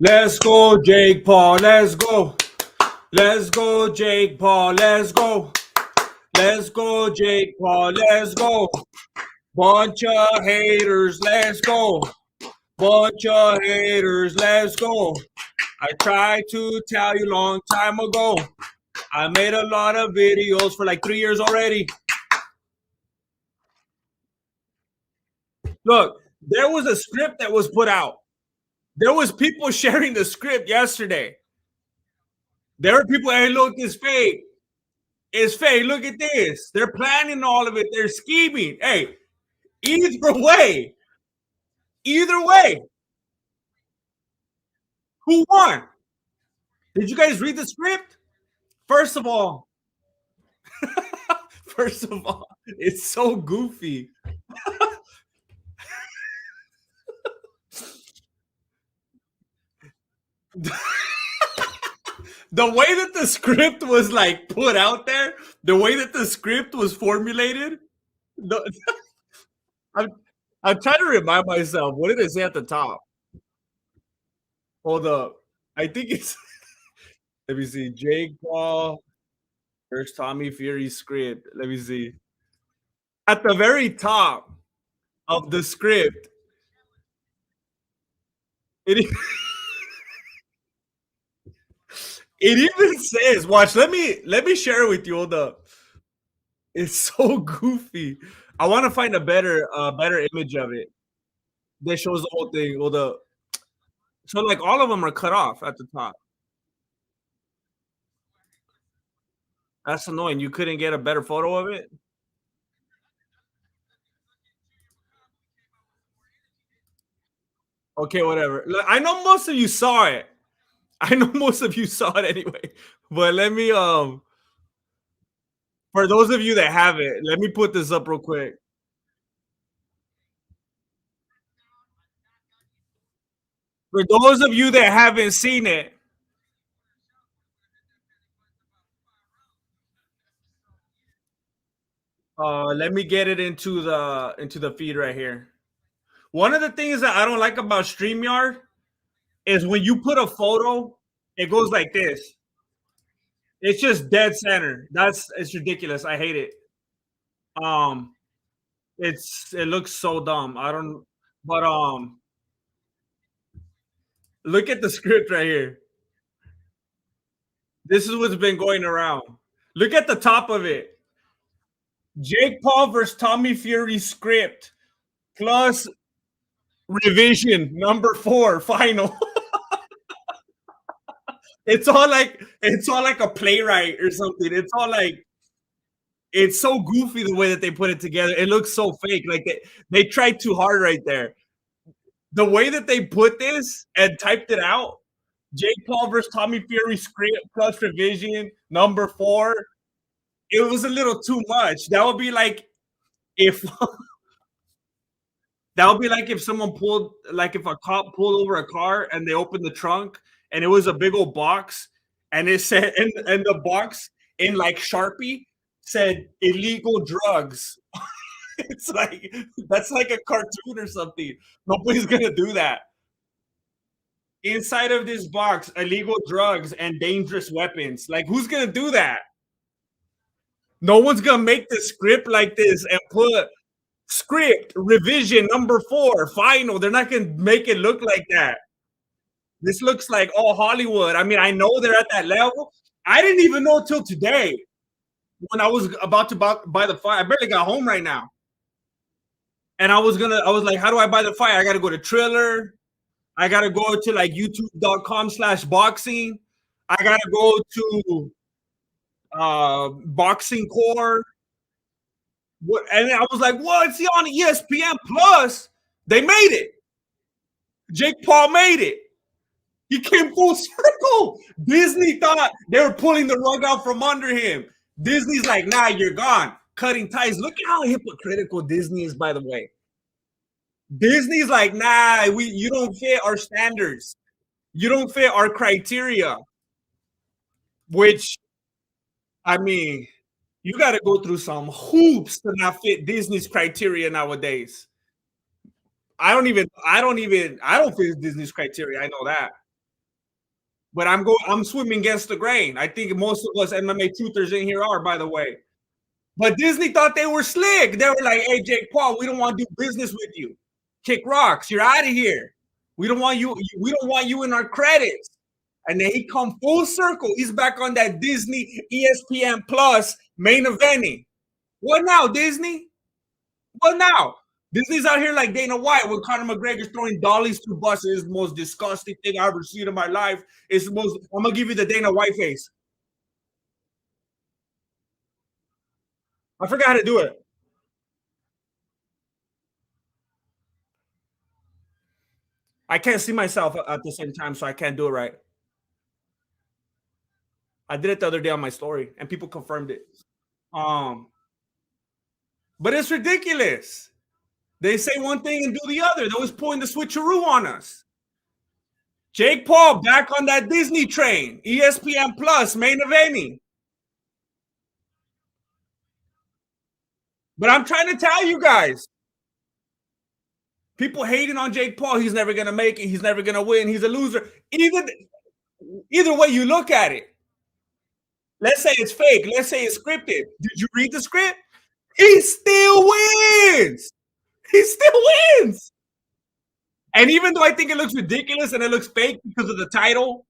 Let's go, Jake Paul. Let's go. Let's go, Jake Paul. Let's go. Let's go, Jake Paul. Let's go. Bunch of haters. Let's go. Bunch of haters. Let's go. I tried to tell you long time ago. I made a lot of videos for like 3 years already. Look, there was a script that was put out. There was people sharing the script yesterday. There were people, hey, look, it's fake. It's fake. Look at this. They're planning all of it. They're scheming. Hey, either way, who won? Did you guys read the script? First of all, it's so goofy. The way that the script was like put out there, the way that the script was formulated, the, I'm, I'm trying to remind myself, what did it say at the top? Hold up. I think it's, let me see, Jake Paul versus Tommy Fury script. Let me see. At the very top of the script, it, it even says, watch, let me share it with you. Hold up. It's so goofy. I want to find a better image of it that shows the whole thing. Hold up. So like all of them are cut off at the top. That's annoying. You couldn't get a better photo of it? Okay, whatever. I know most of you saw it. I know most of you saw it anyway. But let me for those of you that have it, let me put this up real quick. For those of you that haven't seen it, let me get it into the feed right here. One of the things that I don't like about StreamYard is when you put a photo, it goes like this. It's just dead center. It's ridiculous. I hate it. Um, it looks so dumb. I don't. But look at the script right here. This is what's been going around. Look at the top of it. Jake Paul versus Tommy Fury script plus revision number 4 final. It's all like a playwright or something. It's so goofy the way that they put it together. It looks so fake. Like they tried too hard right there. The way that they put this and typed it out, Jake Paul versus Tommy Fury script plus revision number 4. It was a little too much. That would be like if that would be like if someone pulled, like if a cop pulled over a car and they opened the trunk and it was a big old box and it said, and the box in like Sharpie said illegal drugs. It's like, that's like a cartoon or something. Nobody's going to do that. Inside of this box, illegal drugs and dangerous weapons. Like, who's going to do that? No one's going to make the script like this and put script revision number 4 final. They're not going to make it look like that. This looks like all Hollywood. I mean, I know they're at that level. I didn't even know till today when I was about to buy the fire. I barely got home right now. And I was like, how do I buy the fire? I got to go to Triller. I got to go to like youtube.com/boxing. I got to go to Boxing Core. And I was like, what? It's on ESPN Plus. They made it. Jake Paul made it. He came full circle. Disney thought they were pulling the rug out from under him. Disney's like, nah, you're gone. Cutting ties. Look at how hypocritical Disney is, by the way. Disney's like, nah, you don't fit our standards. You don't fit our criteria. Which, I mean, you got to go through some hoops to not fit Disney's criteria nowadays. I don't fit Disney's criteria. I know that. But I'm swimming against the grain. I think most of us MMA truthers in here are, by the way. But Disney thought they were slick. They were like, "Hey, Jake Paul, we don't want to do business with you. Kick rocks. You're out of here. We don't want you. We don't want you in our credits." And then he come full circle. He's back on that Disney ESPN Plus main eventing. What now, Disney? What now? Disney's out here like Dana White when Conor McGregor's throwing dollies through buses. Is the most disgusting thing I ever seen in my life. It's the most. I'm gonna give you the Dana White face. I forgot how to do it. I can't see myself at the same time, so I can't do it right. I did it the other day on my story, and people confirmed it. Um, but it's ridiculous. They say one thing and do the other. They always pulling the switcheroo on us. Jake Paul back on that Disney train. ESPN Plus main eventing. But I'm trying to tell you guys, people hating on Jake Paul. He's never gonna make it. He's never gonna win. He's a loser. Either way you look at it. Let's say it's fake. Let's say it's scripted. Did you read the script? He still wins. He still wins. And even though I think it looks ridiculous and it looks fake because of the title,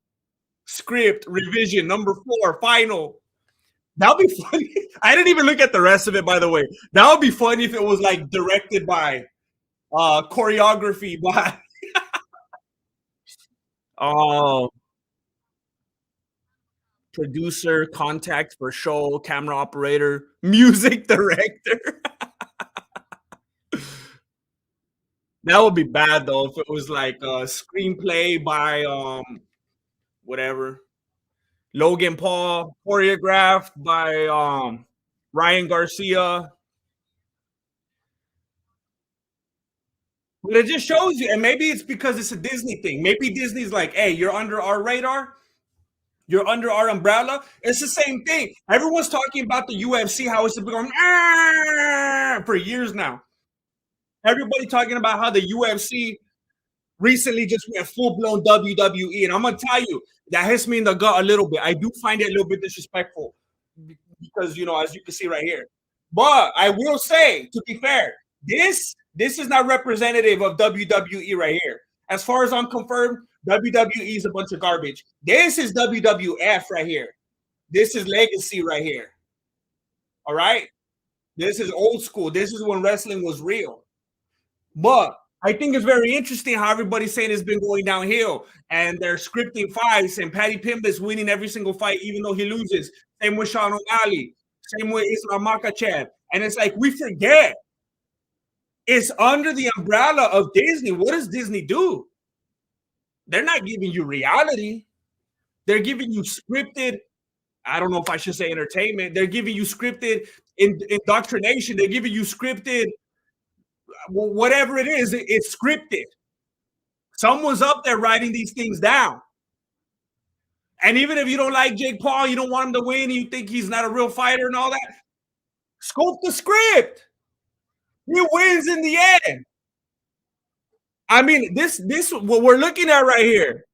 script, revision, number 4, final. That would be funny. I didn't even look at the rest of it, by the way. That would be funny if it was like directed by choreography by oh producer, contact for show, camera operator, music director. That would be bad though if it was like a screenplay by whatever. Logan Paul, choreographed by Ryan Garcia. But it just shows you, and maybe it's because it's a Disney thing. Maybe Disney's like, hey, you're under our radar, you're under our umbrella. It's the same thing. Everyone's talking about the UFC, how it's been going for years now. Everybody talking about how the UFC recently just went full blown WWE, and I'm gonna tell you that hits me in the gut a little bit. I do find it a little bit disrespectful because as you can see right here. But I will say, to be fair, this is not representative of WWE right here. As far as I'm confirmed, WWE is a bunch of garbage. This is WWF right here. This is legacy right here. All right. This is old school. This is when wrestling was real. But I think it's very interesting how everybody's saying it's been going downhill and they're scripting fights and Paddy Pimblett's winning every single fight, even though he loses. Same with Sean O'Malley. Same with Islam Makhachev. And it's like, we forget. It's under the umbrella of Disney. What does Disney do? They're not giving you reality. They're giving you scripted, I don't know if I should say entertainment. They're giving you scripted indoctrination. They're giving you scripted whatever it is, it's scripted. Someone's up there writing these things down. And even if you don't like Jake Paul, you don't want him to win, you think he's not a real fighter and all that, scope the script. He wins in the end. I mean, this what we're looking at right here.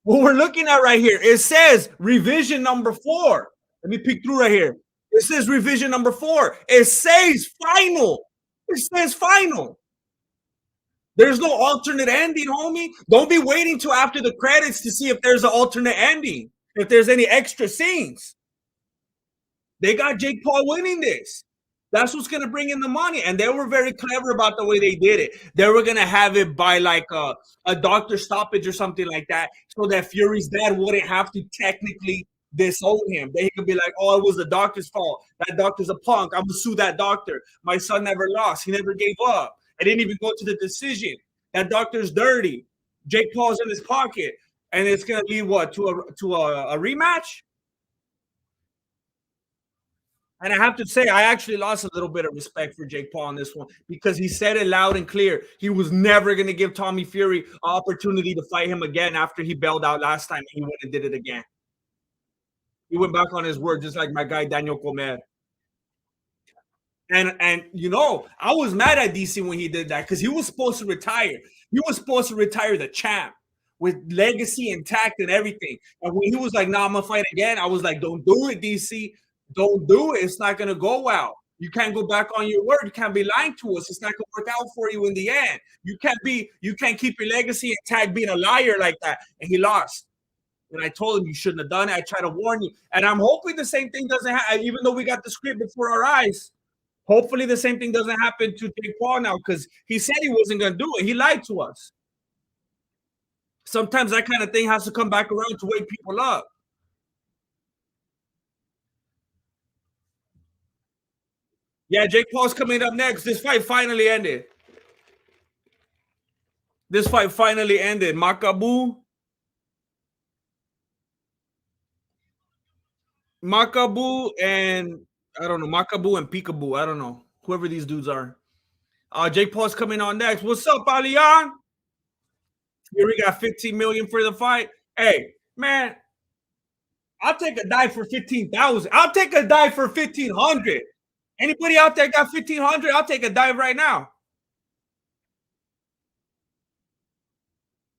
What we're looking at right here, it says revision number 4. Let me peek through right here. It says revision number 4. It says final. It says final. There's no alternate ending, homie. Don't be waiting till after the credits to see if there's an alternate ending, if there's any extra scenes. They got Jake Paul winning this. That's what's going to bring in the money. And they were very clever about the way they did it. They were going to have it by like a doctor stoppage or something like that so that Fury's dad wouldn't have to technically disown him. They could be like, oh, it was the doctor's fault. That doctor's a punk. I'm going to sue that doctor. My son never lost. He never gave up. I didn't even go to the decision. That doctor's dirty. Jake Paul's in his pocket. And it's going to lead what? To a rematch? And I have to say, I actually lost a little bit of respect for Jake Paul on this one because he said it loud and clear. He was never going to give Tommy Fury an opportunity to fight him again after he bailed out last time. He went and did it again. He went back on his word, just like my guy Daniel Comer. And I was mad at DC when he did that because he was supposed to retire. He was supposed to retire the champ. with legacy intact and everything. And when he was like, "Nah, I'm gonna fight again," I was like, "Don't do it, DC. Don't do it. It's not gonna go well. You can't go back on your word. You can't be lying to us. It's not gonna work out for you in the end. You can't keep your legacy intact being a liar like that." And he lost. And I told him you shouldn't have done it. I tried to warn you. And I'm hoping the same thing doesn't happen, even though we got the script before our eyes. Hopefully the same thing doesn't happen to Jake Paul now, because he said he wasn't gonna do it. He lied to us. Sometimes that kind of thing has to come back around to wake people up. Yeah, Jake Paul's coming up next. This fight finally ended. This fight finally ended. Makabu, and I don't know, Makabu and Peekaboo. I don't know. Whoever these dudes are. Jake Paul's coming on next. What's up, Alian? Here we got 15 million for the fight. Hey, man, I'll take a dive for 15,000. I'll take a dive for 1,500. Anybody out there got 1,500? I'll take a dive right now.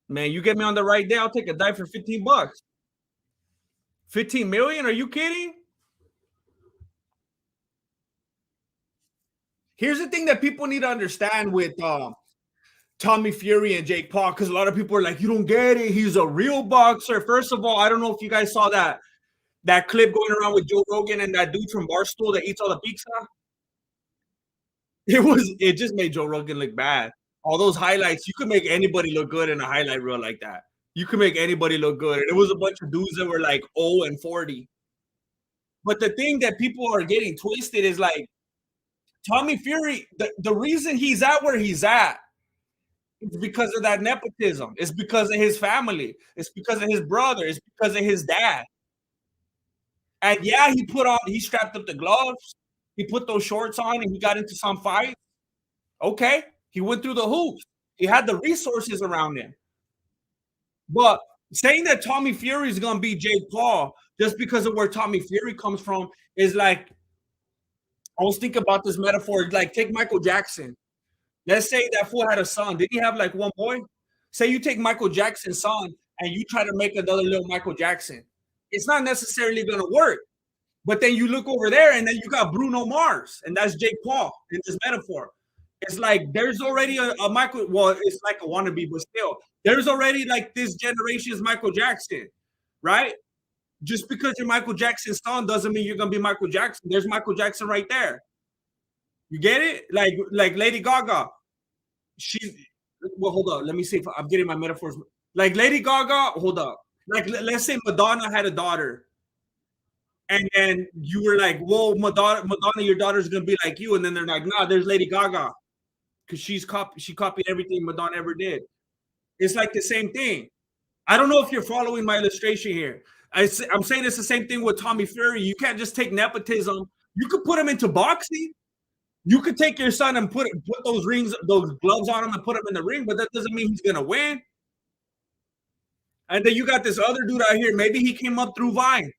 Man, you get me on the right day, I'll take a dive for 15 bucks. 15 million? Are you kidding? Here's the thing that people need to understand with Tommy Fury and Jake Paul, because a lot of people are like, you don't get it. He's a real boxer. First of all, I don't know if you guys saw that clip going around with Joe Rogan and that dude from Barstool that eats all the pizza. It just made Joe Rogan look bad. All those highlights, you could make anybody look good in a highlight reel like that. You could make anybody look good. And it was a bunch of dudes that were like 0 and 40. But the thing that people are getting twisted is like Tommy Fury, the reason he's at where he's at is because of that nepotism. It's because of his family. It's because of his brother. It's because of his dad. And yeah, he strapped up the gloves. He put those shorts on and he got into some fight. Okay. He went through the hoops. He had the resources around him. But saying that Tommy Fury is going to beat Jake Paul just because of where Tommy Fury comes from is like, I was thinking about this metaphor. Like, take Michael Jackson. Let's say that fool had a son. Did he have like one boy? Say you take Michael Jackson's son and you try to make another little Michael Jackson. It's not necessarily going to work. But then you look over there and then you got Bruno Mars, and that's Jake Paul in this metaphor. It's like there's already a Michael, well, it's like a wannabe, but still, there's already like this generation's Michael Jackson, right? Just because you're Michael Jackson's son doesn't mean you're gonna be Michael Jackson. There's Michael Jackson right there. You get it? Like Lady Gaga. She's well, hold up. Let me see if I'm getting my metaphors. Like Lady Gaga, hold up. Like let's say Madonna had a daughter. And then you were like, whoa, Madonna, your daughter's gonna be like you. And then they're like, nah, there's Lady Gaga. Because she copied everything Madonna ever did. It's like the same thing. I don't know if you're following my illustration here. I'm saying it's the same thing with Tommy Fury. You can't just take nepotism. You could put him into boxing. You could take your son and put those gloves on him and put him in the ring, but that doesn't mean he's gonna win. And then you got this other dude out here. Maybe he came up through Vine.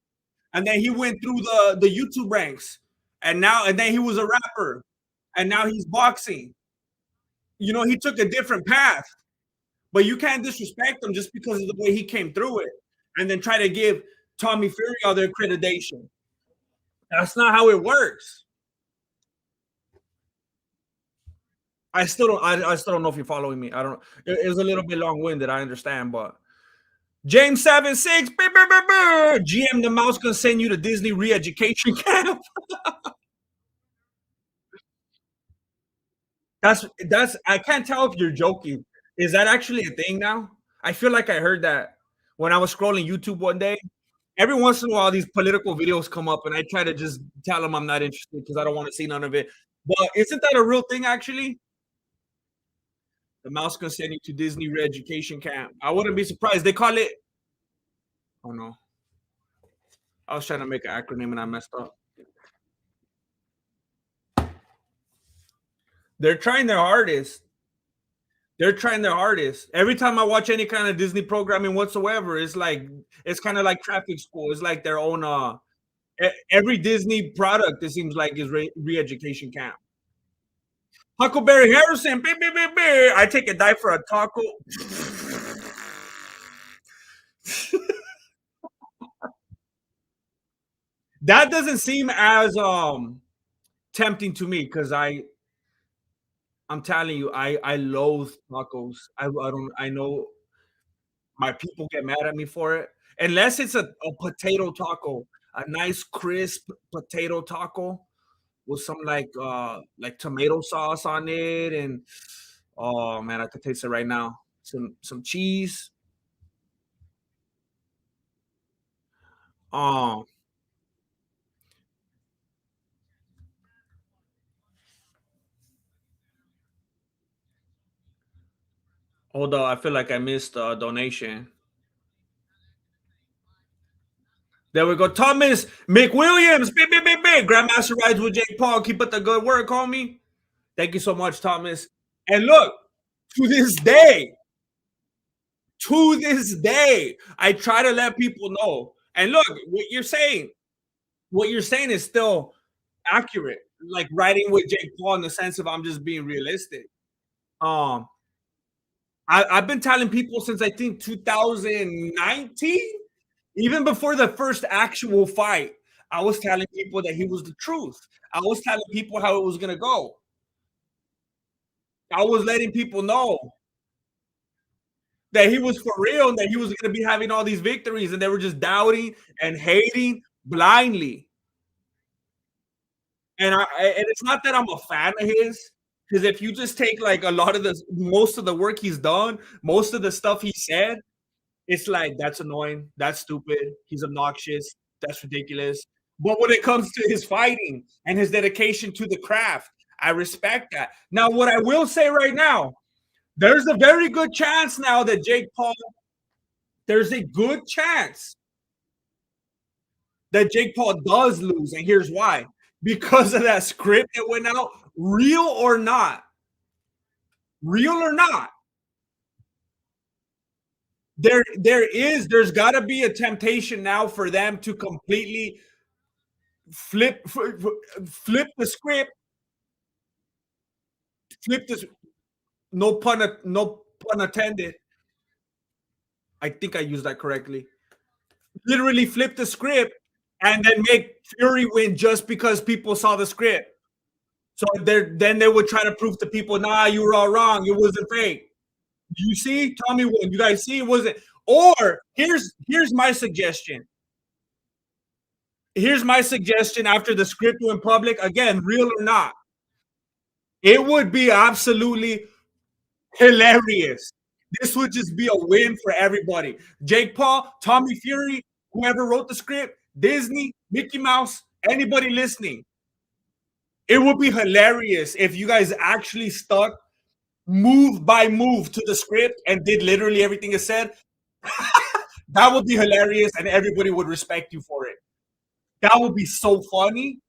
And then he went through the YouTube ranks, and then he was a rapper, and now he's boxing. You know, he took a different path, but you can't disrespect him just because of the way he came through it, and then try to give Tommy Fury all the accreditation. That's not how it works. I still don't know if you're following me. I don't know. It was a little bit long-winded, I understand, but James 76, GM the Mouse gonna send you to Disney re-education camp. that's I can't tell if you're joking. Is that actually a thing now? I feel like I heard that when I was scrolling YouTube one day. Every once in a while, these political videos come up, and I try to just tell them I'm not interested because I don't want to see none of it. But isn't that a real thing, actually? The Mouse gonna send you to Disney re-education camp. I wouldn't be surprised. They call it. Oh no. I was trying to make an acronym and I messed up. They're trying their hardest. They're trying their hardest. Every time I watch any kind of Disney programming whatsoever, it's kind of like traffic school. It's like their own every Disney product, it seems like, is re-education camp. Huckleberry Harrison, I take a dive for a taco. That doesn't seem as tempting to me because I'm telling you, I loathe tacos. I don't I know my people get mad at me for it. Unless it's a potato taco, a nice crisp potato taco with some like tomato sauce on it, and oh man, I could taste it right now. Some cheese. Oh, hold on, I feel like I missed a donation. There we go. Thomas McWilliams. Big, big, big, big. Grandmaster rides with Jake Paul. Keep up the good work, homie. Thank you so much, Thomas. And look, to this day, I try to let people know. And look, what you're saying is still accurate. Like riding with Jake Paul in the sense of I'm just being realistic. Um, I've been telling people since I think 2019, even before the first actual fight, I was telling people that he was the truth. I was telling people how it was gonna go. I was letting people know that he was for real and that he was gonna be having all these victories, and they were just doubting and hating blindly. And it's not that I'm a fan of his, because if you just take like a lot of the most of the work he's done, most of the stuff he said, it's like that's annoying, that's stupid, he's obnoxious, that's ridiculous. But when it comes to his fighting and his dedication to the craft, I respect that. Now, what I will say right now, there's a very good chance now that Jake Paul, there's a good chance that Jake Paul does lose. And here's why: because of that script that went out, real or not, there's got to be a temptation now for them to completely flip the script, flip this. No pun intended. I think I used that correctly. Literally flip the script and then make Fury win just because people saw the script. So then they would try to prove to people, nah, you were all wrong. It wasn't fake. You see? Tell me what you guys see. It wasn't. Or here's my suggestion. Here's my suggestion after the script went public. Again, real or not, it would be absolutely hilarious. This would just be a win for everybody. Jake Paul, Tommy Fury, whoever wrote the script, Disney, Mickey Mouse, anybody listening. It would be hilarious if you guys actually stuck move by move to the script and did literally everything it said. That would be hilarious and everybody would respect you for it. That would be so funny.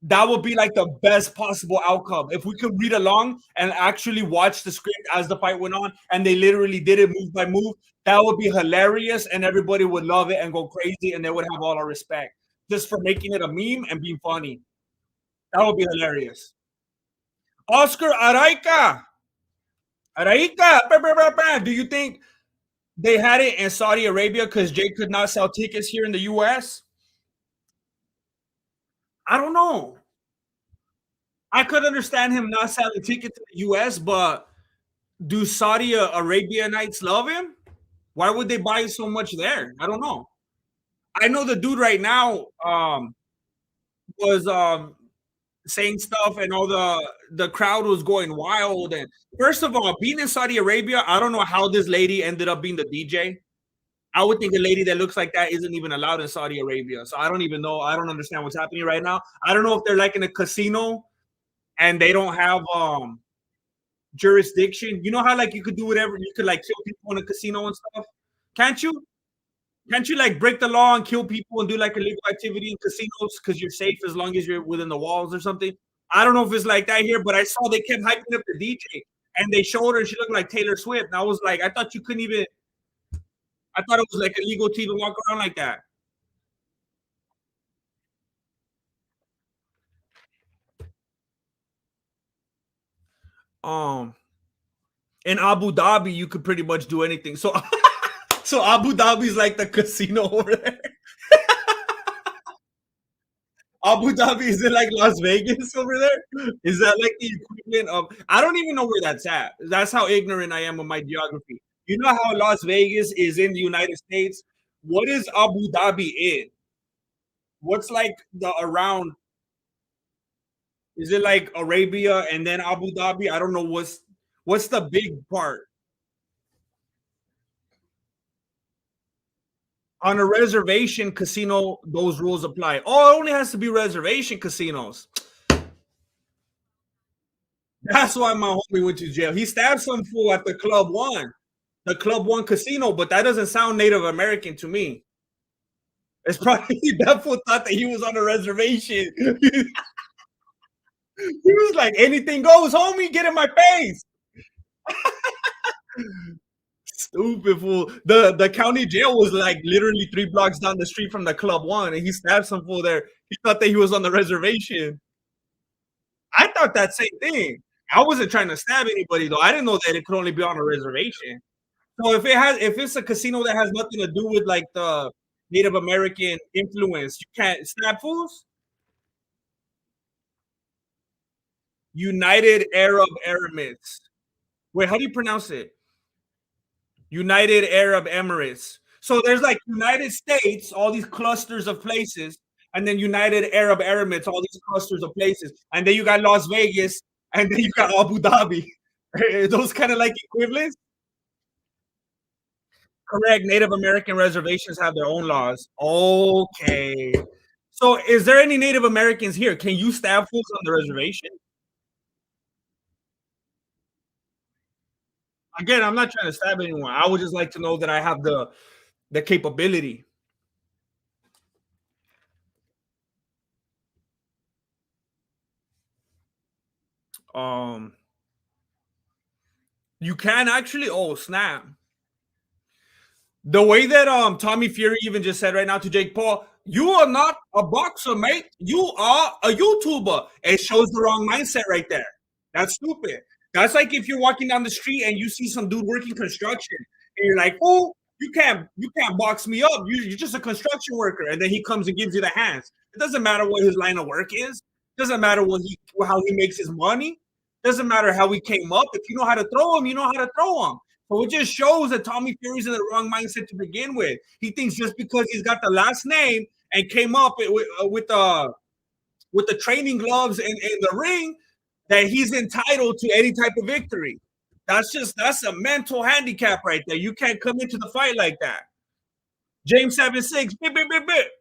That would be like the best possible outcome. If we could read along and actually watch the script as the fight went on and they literally did it move by move, that would be hilarious and everybody would love it and go crazy and they would have all our respect just for making it a meme and being funny. That would be hilarious. Oscar Araika. Araika. Do you think they had it in Saudi Arabia because Jay could not sell tickets here in the US? I don't know. I could understand him not selling tickets to the US, but do Saudi Arabia Knights love him? Why would they buy so much there? I don't know. I know the dude right now was saying stuff and all the crowd was going wild. And first of all, being in Saudi Arabia, I don't know how this lady ended up being the DJ. I would think a lady that looks like that isn't even allowed in Saudi Arabia. So I don't even know. I don't understand what's happening right now. I don't know if they're like in a casino and they don't have jurisdiction. You know how like you could do whatever, you could like kill people in a casino and stuff. Can't you? Can't you like break the law and kill people and do like illegal activity in casinos because you're safe as long as you're within the walls or something? I don't know if it's like that here, but I saw they kept hyping up the DJ and they showed her and she looked like Taylor Swift. And I was like, I thought you couldn't even. I thought it was like illegal to even walk around like that. Um, in Abu Dhabi, you could pretty much do anything. So, so Abu Dhabi's like the casino over there. Abu Dhabi, is it like Las Vegas over there? Is that like the equivalent of? I don't even know where that's at. That's how ignorant I am of my geography. You know how Las Vegas is in the United States? What is Abu Dhabi in? What's like the around? Is it like Arabia and then Abu Dhabi? I don't know what's the big part. On a reservation casino, those rules apply. Oh, it only has to be reservation casinos. That's why my homie went to jail. He stabbed some fool at the Club One casino, but that doesn't sound Native American to me. It's probably that fool thought that he was on a reservation. He was like, anything goes, homie, get in my face. Stupid fool. The county jail was like literally 3 blocks down the street from the Club One, and he stabbed some fool there. He thought that he was on the reservation. I thought that same thing. I wasn't trying to stab anybody though. I didn't know that it could only be on a reservation. So if it's a casino that has nothing to do with like the Native American influence, you can't stab fools. United Arab Emirates. Wait, how do you pronounce it? United Arab Emirates. So there's like United States, all these clusters of places, and then United Arab Emirates, all these clusters of places, and then you got Las Vegas, and then you got Abu Dhabi. Those kind of like equivalents. Correct. Native American reservations have their own laws. Okay. So is there any Native Americans here? Can you stab fools on the reservation? Again, I'm not trying to stab anyone. I would just like to know that I have the capability. Um, you can actually. Oh snap! The way that Tommy Fury even just said right now to Jake Paul, you are not a boxer, mate. You are a YouTuber. It shows the wrong mindset right there. That's stupid. That's like if you're walking down the street and you see some dude working construction, and you're like, "Oh, you can't box me up. You're just a construction worker." And then he comes and gives you the hands. It doesn't matter what his line of work is. It doesn't matter how he makes his money. It doesn't matter how he came up. If you know how to throw him, you know how to throw him. So it just shows that Tommy Fury's in the wrong mindset to begin with. He thinks just because he's got the last name and came up with the training gloves and the ring that he's entitled to any type of victory. That's a mental handicap right there. You can't come into the fight like that. James 7-6.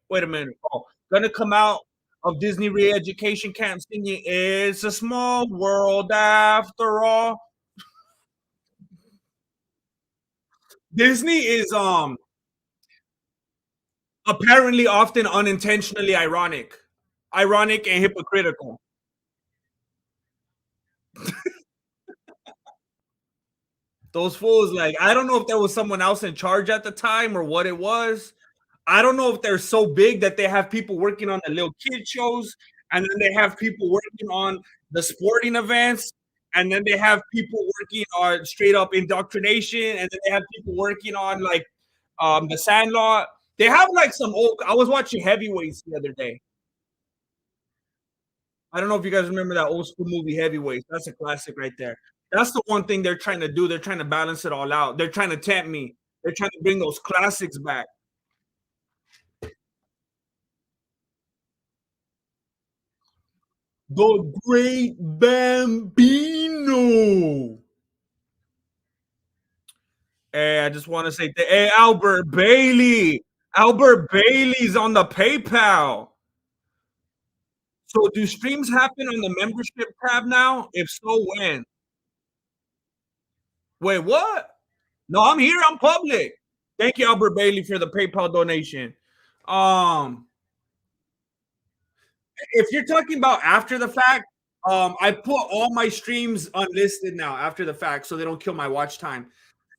Wait a minute. Oh, gonna come out of Disney re-education camp singing "It's a Small World After All." Disney is apparently often unintentionally ironic and hypocritical. Those fools, like, I don't know if there was someone else in charge at the time or what it was. I don't know if they're so big that they have people working on the little kid shows, and then they have people working on the sporting events, and then they have people working on straight up indoctrination, and then they have people working on like the Sandlot. They have like some old. I was watching Heavyweights the other day. I don't know if you guys remember that old school movie Heavyweights. That's a classic right there. That's the one thing they're trying to do. They're trying to balance it all out. They're trying to tempt me. They're trying to bring those classics back. The Great Bambino. Hey, I just want to say, hey, Albert Bailey. Albert Bailey's on the PayPal. So, do streams happen on the membership tab now? If so, when? Wait, what? No, I'm here. I'm public. Thank you, Albert Bailey, for the PayPal donation. Um, if you're talking about after the fact, I put all my streams unlisted now after the fact, so they don't kill my watch time.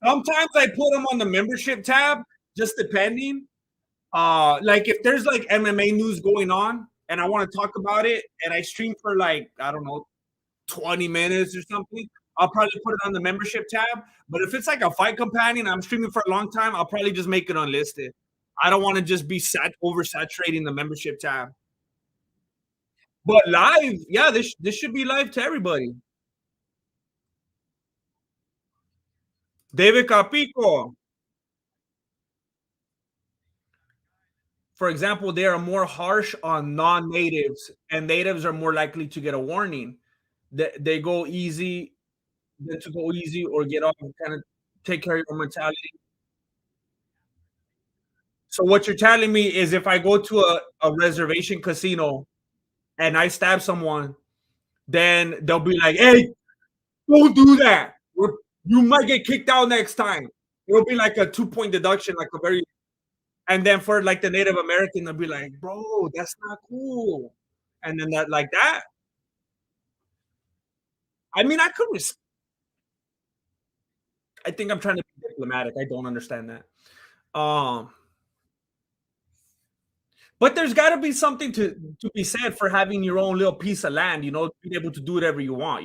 Sometimes I put them on the membership tab, just depending. Like if there's like MMA news going on and I want to talk about it, and I stream for like I don't know 20 minutes or something, I'll probably put it on the membership tab. But if it's like a fight companion, I'm streaming for a long time, I'll probably just make it unlisted. I don't want to just be oversaturating the membership tab. But live, yeah, this should be live to everybody. David Capico, for example, they are more harsh on non-natives, and natives are more likely to get a warning. They go easy, than to go easy or get off and kind of take care of your mentality. So what you're telling me is if I go to a reservation casino and I stab someone, then they'll be like, "Hey, don't do that. You might get kicked out next time." It'll be like a 2 point deduction, like a very. And then for like the Native American, they'll be like, "Bro, that's not cool." And then that like that. I mean, I could. I think I'm trying to be diplomatic. I don't understand that. Um, but there's got to be something to be said for having your own little piece of land. Being able to do whatever you want.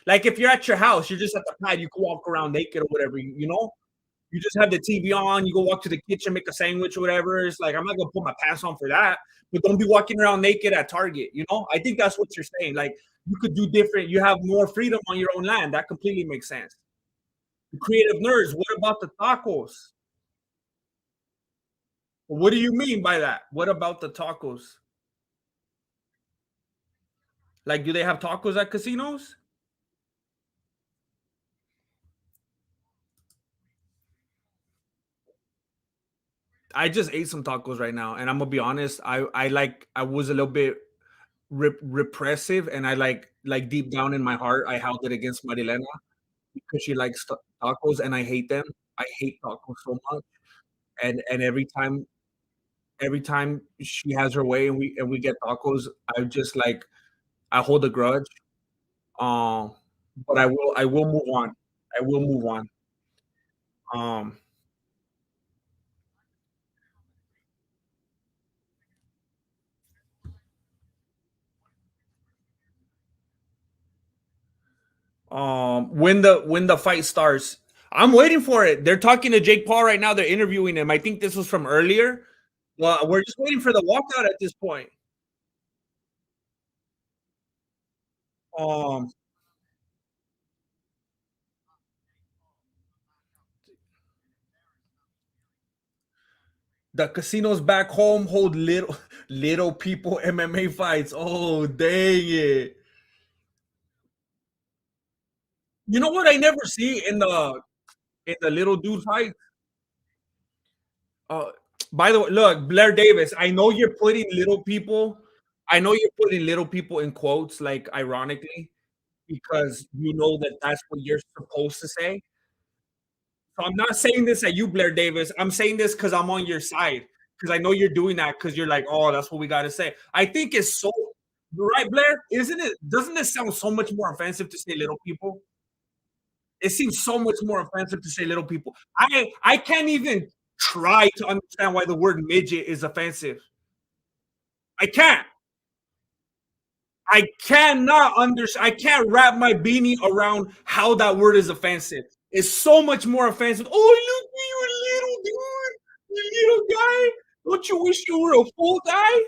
Like if you're at your house, you're just at the pad. You can walk around naked or whatever. You just have the TV on. You go walk to the kitchen, make a sandwich or whatever. It's like I'm not gonna put my pants on for that. But don't be walking around naked at Target. I think that's what you're saying. Like you could do different. You have more freedom on your own land. That completely makes sense. The creative nerds. What about the tacos? What do you mean by that? What about the tacos? Like, do they have tacos at casinos? I just ate some tacos right now, and I'm gonna be honest. I was a little bit repressive, and I like deep down in my heart, I held it against Marilena because she likes tacos, and I hate them. I hate tacos so much, and every time she has her way, and we get tacos, I just like I hold a grudge. Um, but I will move on. I will move on. Um, when the fight starts, I'm waiting for it. They're talking to Jake Paul right now. They're interviewing him. I think this was from earlier. Well, we're just waiting for the walkout at this point. Um, the casinos back home hold little people MMA fights. Oh, dang it! You know what I never see in the little dude fight? Uh, by the way, look, Blair Davis. I know you're putting little people. I know you're putting little people in quotes, like ironically, because you know that that's what you're supposed to say. So I'm not saying this at you, Blair Davis. I'm saying this because I'm on your side. Because I know you're doing that because you're like, oh, that's what we got to say. I think it's so right, Blair. Isn't it? Doesn't it sound so much more offensive to say little people? It seems so much more offensive to say little people. I can't even try to understand why the word midget is offensive. I can't. I cannot understand. I can't wrap my beanie around how that word is offensive. It's so much more offensive. Oh, look, you little dude, you little guy. Don't you wish you were a full guy?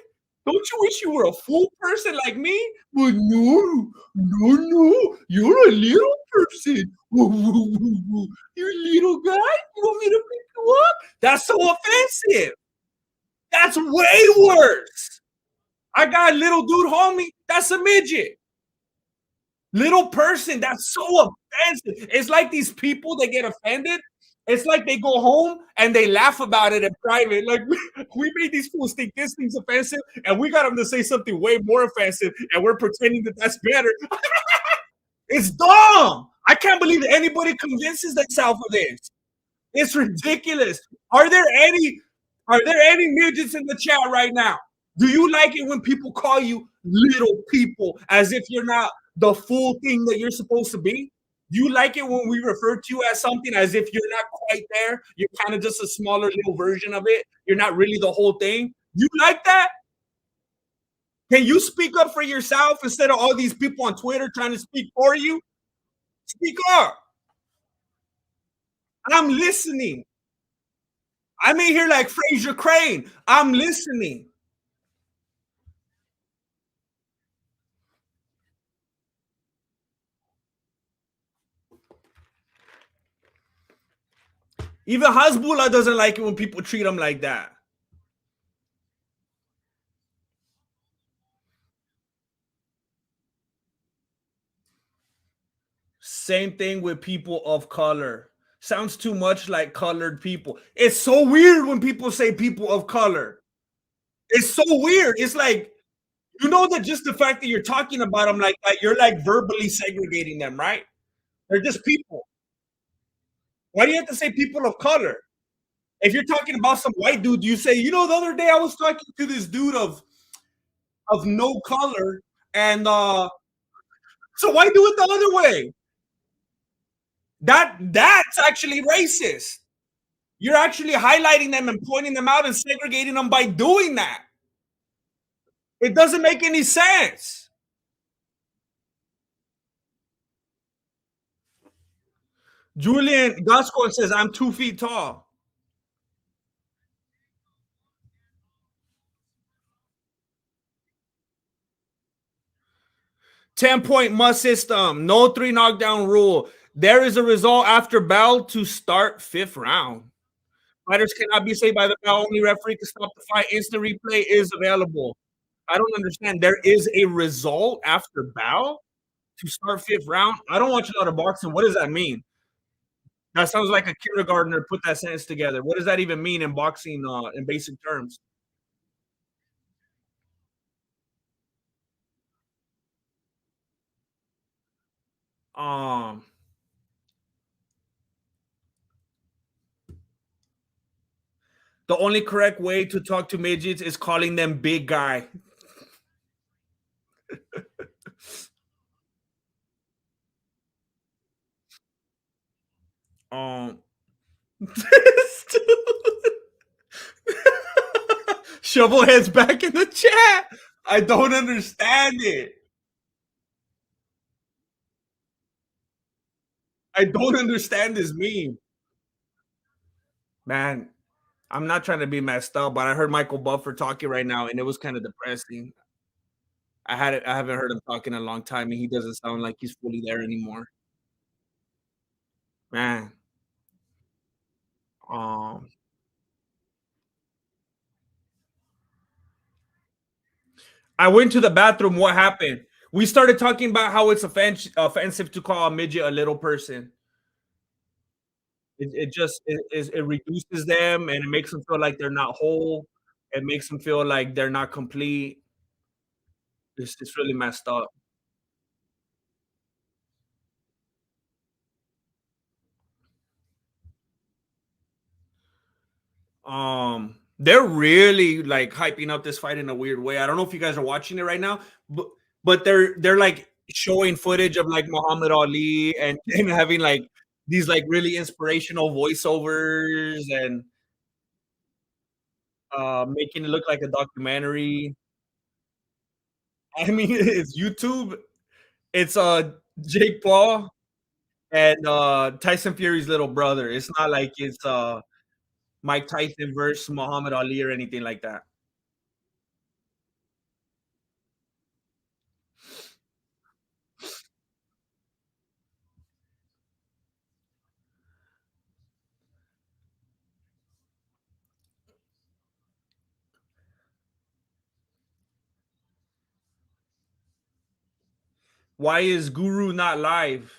Don't you wish you were a full person like me? Well, no, no, no. You're a little person. You little guy. You want me to pick you up? That's so offensive. That's way worse. I got a little dude, homie. That's a midget. Little person, that's so offensive. It's like these people that get offended. It's like they go home and they laugh about it in private. Like we made these fools think this thing's offensive, and we got them to say something way more offensive, and we're pretending that that's better. It's dumb. I can't believe anybody convinces themselves of this. It's ridiculous. Are there any are there any midgets in the chat right now? Do you like it when people call you little people as if you're not the full thing that you're supposed to be? Do you like it when we refer to you as something as if you're not quite there? You're kind of just a smaller little version of it. You're not really the whole thing. You like that? Can you speak up for yourself instead of all these people on Twitter trying to speak for you? Speak up. I'm listening. I'm in here like Fraser Crane. I'm listening. Even Hasbullah doesn't like it when people treat him like that. Same thing with people of color. Sounds too much like colored people. It's so weird when people say people of color. It's so weird. It's like, you know, that just the fact that you're talking about them like that, you're like verbally segregating them, right? They're just people. Why do you have to say people of color? If you're talking about some white dude, you say, you know, the other day I was talking to this dude of no color, and so why do it the other way? That's actually racist. You're actually highlighting them and pointing them out and segregating them by doing that. It doesn't make any sense. Julian Gascon says, I'm 2 feet tall. 10-point must system. No three knockdown rule. There is a result after bell to start fifth round. Fighters cannot be saved by the bell. Only referee can stop the fight. Instant replay is available. I don't understand. There is a result after bell to start fifth round. I don't watch a lot of boxing. What does that mean? That sounds like a kindergartner put that sentence together. What does that even mean in boxing, in basic terms? Um, the only correct way to talk to midgets is calling them big guy. Um, Shovelhead's back in the chat. I don't understand it. I don't understand this meme. Man, I'm not trying to be messed up, but I heard Michael Buffer talking right now, and it was kind of depressing. I haven't heard him talk in a long time, and he doesn't sound like he's fully there anymore. Man, um, I went to the bathroom. What happened? We started talking about how it's offensive to call a midget a little person. It just it reduces them and it makes them feel like they're not whole. It makes them feel like they're not complete. It's really messed up. They're really like hyping up this fight in a weird way. I don't know if you guys are watching it right now, but they're like showing footage of like Muhammad Ali and having like these like really inspirational voiceovers and making it look like a documentary. I mean, it's YouTube. It's Jake Paul and Tyson Fury's little brother. It's not like it's Mike Tyson versus Muhammad Ali or anything like that. Why is Guru not live?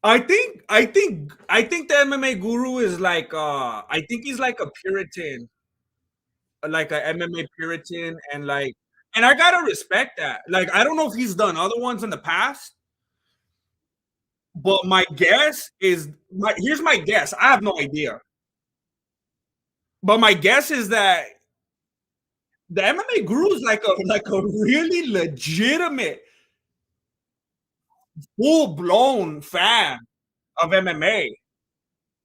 I think the MMA Guru is like I think he's like a Puritan, like a MMA Puritan, and I gotta respect that. Like I don't know if he's done other ones in the past, but my guess is here's my guess. I have no idea, but my guess is that the MMA Guru is like a really legitimate, full blown fan of MMA.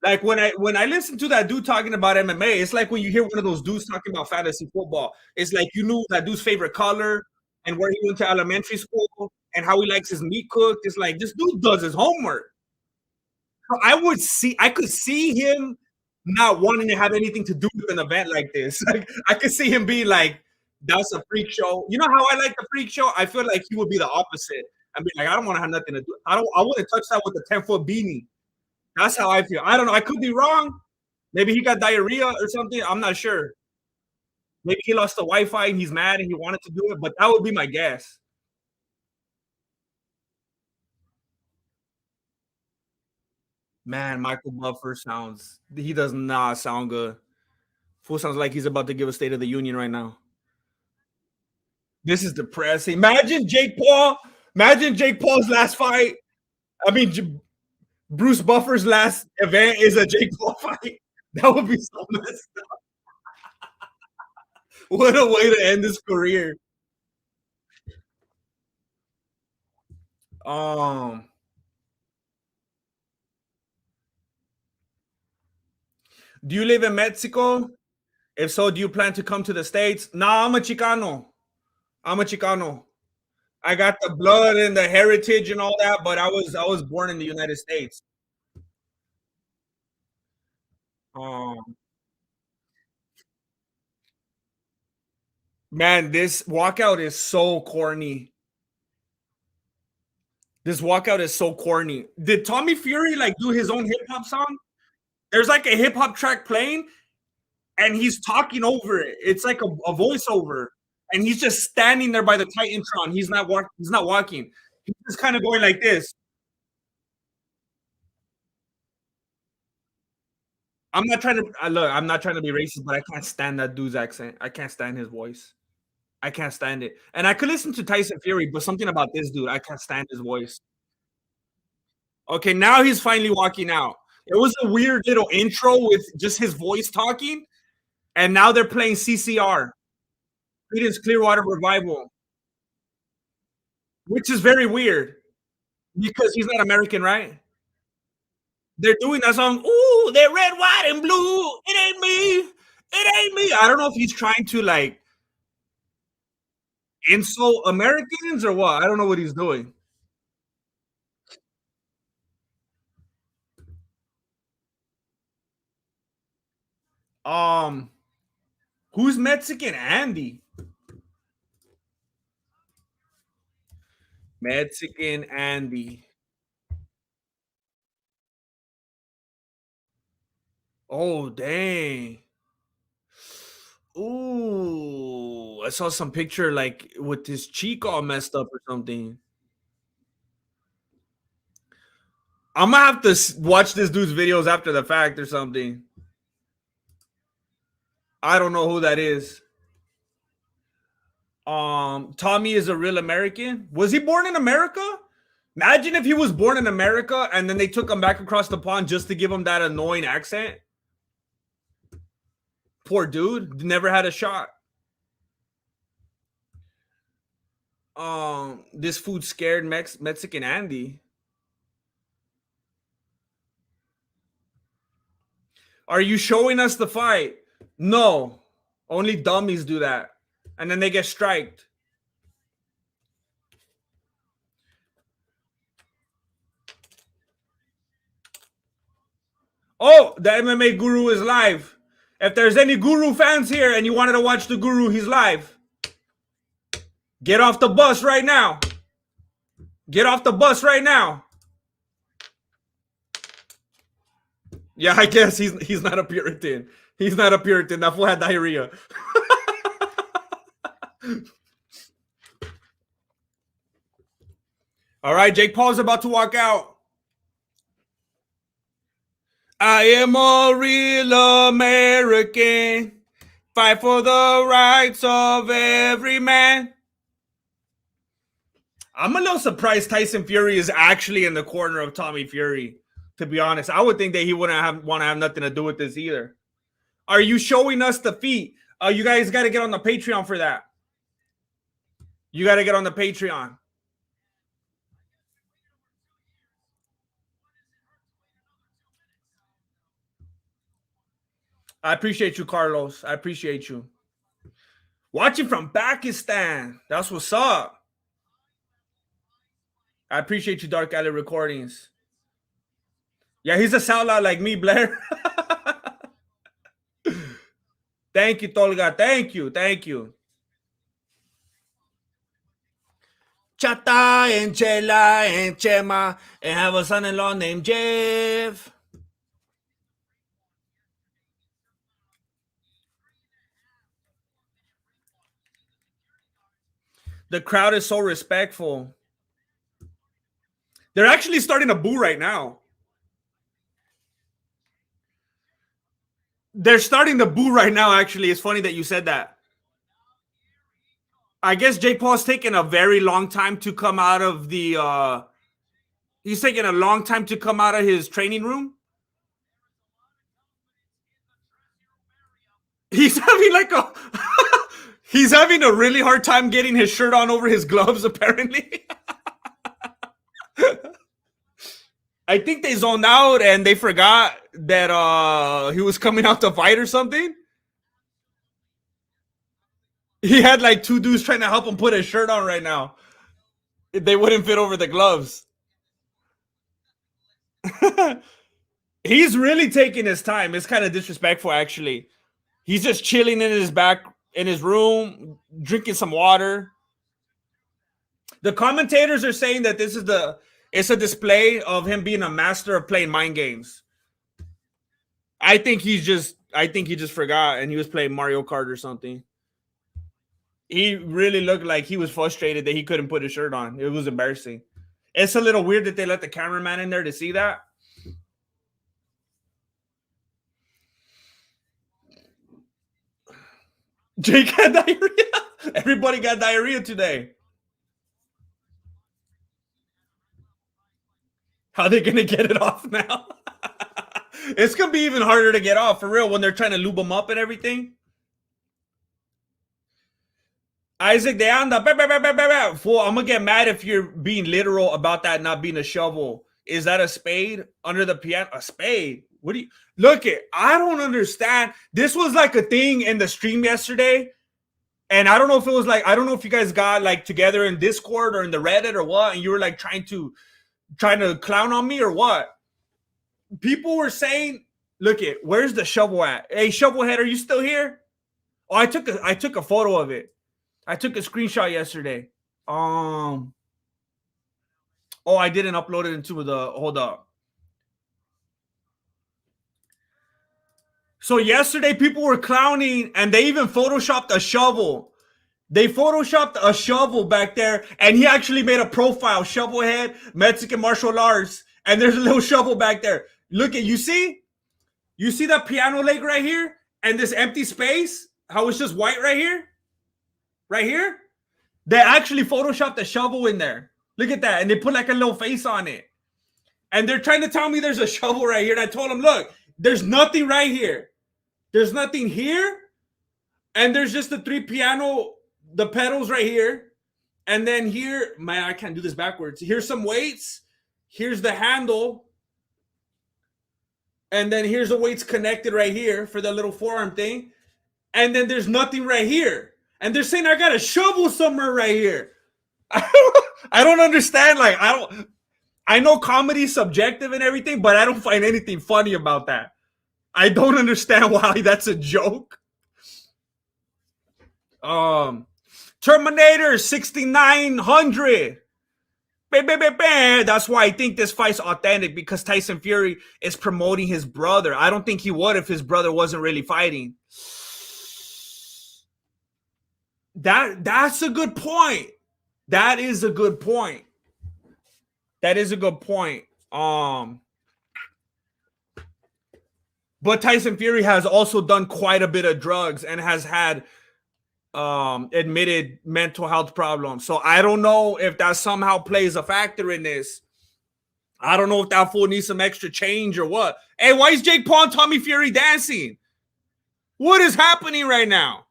Like when I listen to that dude talking about MMA, it's like when you hear one of those dudes talking about fantasy football. It's like you knew that dude's favorite color and where he went to elementary school and how he likes his meat cooked. It's like this dude does his homework. So I could see him not wanting to have anything to do with an event like this. Like I could see him being like, "That's a freak show." You know how I like the freak show? I feel like he would be the opposite. I mean, like I don't want to have nothing to do. I wouldn't touch that with a 10-foot beanie. That's how I feel. I don't know. I could be wrong. Maybe he got diarrhea or something. I'm not sure. Maybe he lost the Wi-Fi and he's mad and he wanted to do it, but that would be my guess. Man, Michael Buffer sounds he does not sound good. Fool sounds like he's about to give a State of the Union right now. This is depressing. Imagine Jake Paul. Imagine Jake Paul's last fight. I mean, Bruce Buffer's last event is a Jake Paul fight. That would be so messed up. What a way to end his career. Um, do you live in Mexico? If so, do you plan to come to the States? Nah, I'm a Chicano. I'm a Chicano. I got the blood and the heritage and all that, but I was born in the United States. Um, man, this walkout is so corny. This walkout is so corny. Did Tommy Fury like do his own hip hop song? There's like a hip hop track playing, and he's talking over it. It's like a voiceover, and he's just standing there by the Titantron. He's not walking. He's not walking. He's just kind of going like this. I'm not trying to look. I'm not trying to be racist, but I can't stand that dude's accent. I can't stand his voice. I can't stand it. And I could listen to Tyson Fury, but something about this dude, I can't stand his voice. Okay, now he's finally walking out. It was a weird little intro with just his voice talking, and now they're playing CCR, Creedence Clearwater Revival, which is very weird because he's not American, right? They're doing that song. Ooh, they're red, white, and blue. It ain't me. It ain't me. I don't know if he's trying to like insult Americans or what. I don't know what he's doing. Um, who's Mexican Andy? Mexican Andy. Oh dang. Ooh, I saw some picture like with his cheek all messed up or something. I'm gonna have to watch this dude's videos after the fact or something. I don't know who that is. Tommy is a real American. Was he born in America? Imagine if he was born in America and then they took him back across the pond just to give him that annoying accent. Poor dude, never had a shot. This food scared Mexican Andy. Are you showing us the fight? No. Only dummies do that. And then they get striked. Oh, the MMA Guru is live. If there's any Guru fans here and you wanted to watch the Guru, he's live. Get off the bus right now. Get off the bus right now. Yeah, I guess he's not a Puritan. He's not a Puritan. That fool had diarrhea. All right, Jake Paul's about to walk out. I am a real American. Fight for the rights of every man. I'm a little surprised Tyson Fury is actually in the corner of Tommy Fury. To be honest, I would think that he wouldn't want to have nothing to do with this either. Are you showing us the feet? You guys got to get on the Patreon for that. You got to get on the Patreon. I appreciate you, Carlos. I appreciate you. Watching from Pakistan. That's what's up. I appreciate you, Dark Alley Recordings. Yeah, he's a sellout like me, Blair. Thank you, Tolga. Thank you. Thank you. Chata and Chela and Chema and have a son-in-law named Jeff. The crowd is so respectful. They're actually starting to boo right now. They're starting to boo right now, actually. It's funny that you said that. I guess Jake Paul's taking a very long time to come out of the he's taking a long time to come out of his training room. He's having like a he's having a really hard time getting his shirt on over his gloves, apparently. I think they zoned out and they forgot that he was coming out to fight or something. He had like two dudes trying to help him put his shirt on right now. They wouldn't fit over the gloves. He's really taking his time. It's kind of disrespectful, actually. He's just chilling in his room, drinking some water. The commentators are saying that it's a display of him being a master of playing mind games. I think he just forgot and he was playing Mario Kart or something. He really looked like he was frustrated that he couldn't put his shirt on. It was embarrassing. It's a little weird that they let the cameraman in there to see that. Jake had diarrhea. Everybody got diarrhea today. How are they going to get it off now? It's going to be even harder to get off, for real, when they're trying to lube them up and everything. Isaac de Anda. Fool, I'm going to get mad if you're being literal about that not being a shovel. Is that a spade under the piano? A spade? What do you... Look it, I don't understand. This was like a thing in the stream yesterday. And I don't know if it was like... I don't know if you guys got like together in Discord or in the Reddit or what. And you were like trying to clown on me or what? People were saying, look it, where's the shovel at? Hey, Shovelhead, are you still here? Oh, I took a photo of it. I took a screenshot yesterday. Oh, I didn't upload it into the... Hold up. So yesterday people were clowning and they even photoshopped a shovel. They photoshopped a shovel back there and he actually made a profile. Shovelhead, Mexican martial arts. And there's a little shovel back there. Look at, you see? You see that piano leg right here? And this empty space? How it's just white right here? Right here? They actually photoshopped a shovel in there. Look at that. And they put like a little face on it. And they're trying to tell me there's a shovel right here. And I told them, look, there's nothing right here. There's nothing here. And there's just the the pedals right here. And then here, man, I can't do this backwards. Here's some weights. Here's the handle. And then here's the weights connected right here for the little forearm thing. And then there's nothing right here. And they're saying I got a shovel somewhere right here. I don't understand. Like, I know comedy's subjective and everything, but I don't find anything funny about that. I don't understand why that's a joke. Terminator 6900. That's why I think this fight's authentic, because Tyson Fury is promoting his brother. I don't think he would if his brother wasn't really fighting. That's a good point. That is a good point. That is a good point. But Tyson Fury has also done quite a bit of drugs and has had admitted mental health problems. So I don't know if that somehow plays a factor in this. I don't know if that fool needs some extra change or what. Hey, why is Jake Paul and Tommy Fury dancing? What is happening right now?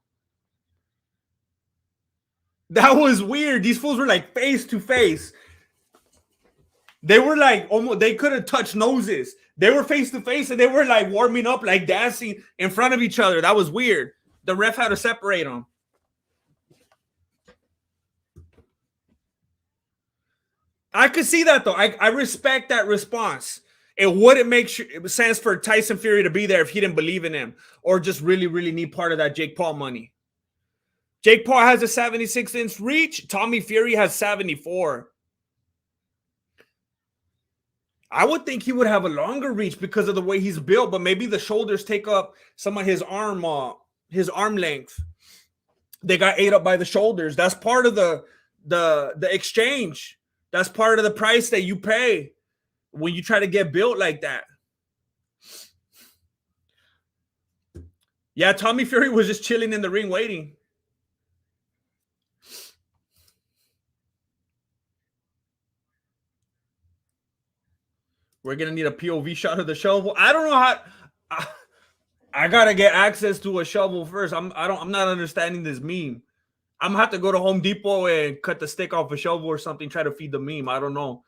That was weird. These fools were like face to face. They were like almost, they could have touched noses. They were face to face and they were like warming up, like dancing in front of each other. That was weird. The ref had to separate them. I could see that though. I respect that response. It wouldn't make sense for Tyson Fury to be there if he didn't believe in him or just really, really need part of that Jake Paul money. Jake Paul has a 76-inch reach. Tommy Fury has 74. I would think he would have a longer reach because of the way he's built, but maybe the shoulders take up some of his arm length. They got ate up by the shoulders. That's part of the the exchange. That's part of the price that you pay when you try to get built like that. Yeah, Tommy Fury was just chilling in the ring waiting. We're gonna need a POV shot of the shovel. I don't know how. I gotta get access to a shovel first. I'm not understanding this meme. I'm gonna have to go to Home Depot and cut the stick off a shovel or something. Try to feed the meme. I don't know.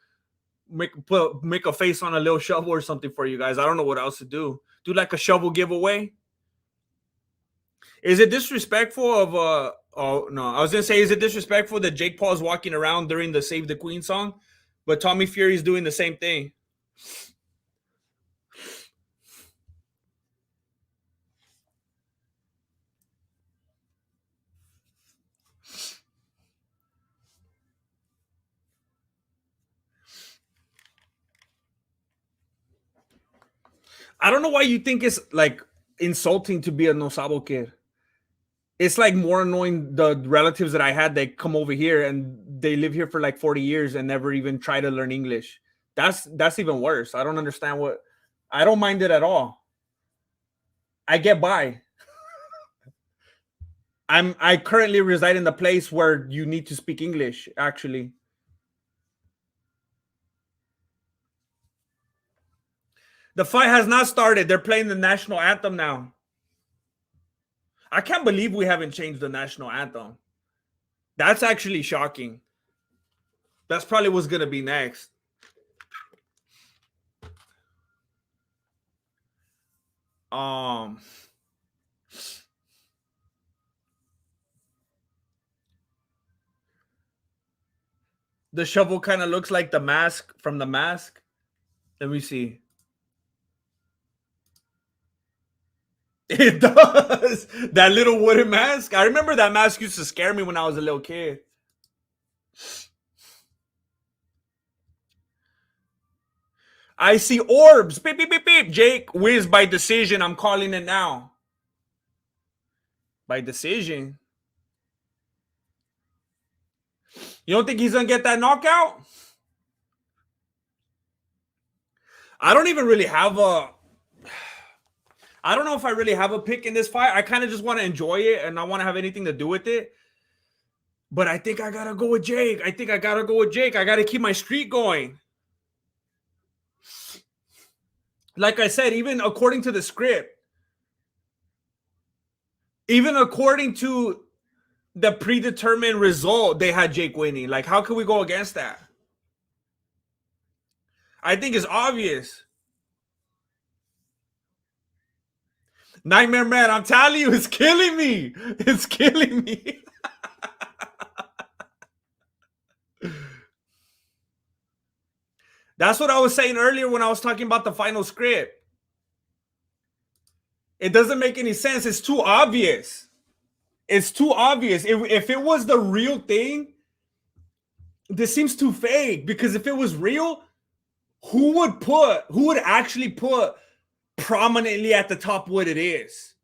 Make a face on a little shovel or something for you guys. I don't know what else to do. Do like a shovel giveaway. Is it disrespectful of Oh no, I was gonna say, is it disrespectful that Jake Paul's walking around during the Save the Queen song, but Tommy Fury's doing the same thing? I don't know why you think it's like insulting to be a No Sabo kid. It's like more annoying the relatives that I had that come over here and they live here for like 40 years and never even try to learn English. That's even worse. I don't understand what I don't mind it at all. I get by. I currently reside in the place where you need to speak English, actually. The fight has not started. They're playing the national anthem now. I can't believe we haven't changed the national anthem. That's actually shocking. That's probably what's gonna be next. Um the shovel kind of looks like the mask from the mask. Let me see. It does. That little wooden mask. I remember that mask used to scare me when I was a little kid. I see orbs. Beep, beep, beep, beep. Jake wins by decision. I'm calling it now. By decision. You don't think he's going to get that knockout? I don't even really have a. I don't know if I really have a pick in this fight. I kind of just want to enjoy it and not want to have anything to do with it. But I think I got to go with Jake. I got to keep my streak going. Like I said, even according to the script, even according to the predetermined result, they had Jake winning. Like, how can we go against that? I think it's obvious. Nightmare Man, I'm telling you, it's killing me. It's killing me. That's what I was saying earlier when I was talking about the final script. It doesn't make any sense. It's too obvious. It's too obvious. If it was the real thing, this seems too fake. Because if it was real, who would actually put prominently at the top what it is?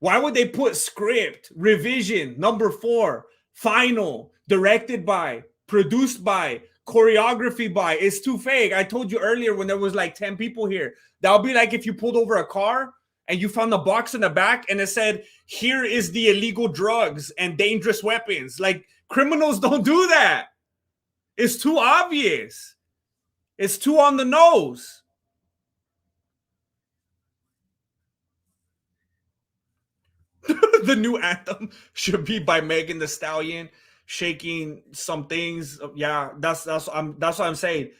Why would they put script, revision, number 4, final, directed by, produced by, choreography by? It's too fake. I told you earlier when there was like 10 people here. That would be like if you pulled over a car and you found the box in the back and it said, here is the illegal drugs and dangerous weapons. Like, criminals don't do that. It's too obvious. It's too on the nose. The new anthem should be by Megan Thee Stallion, shaking some things. Yeah, that's what I'm saying.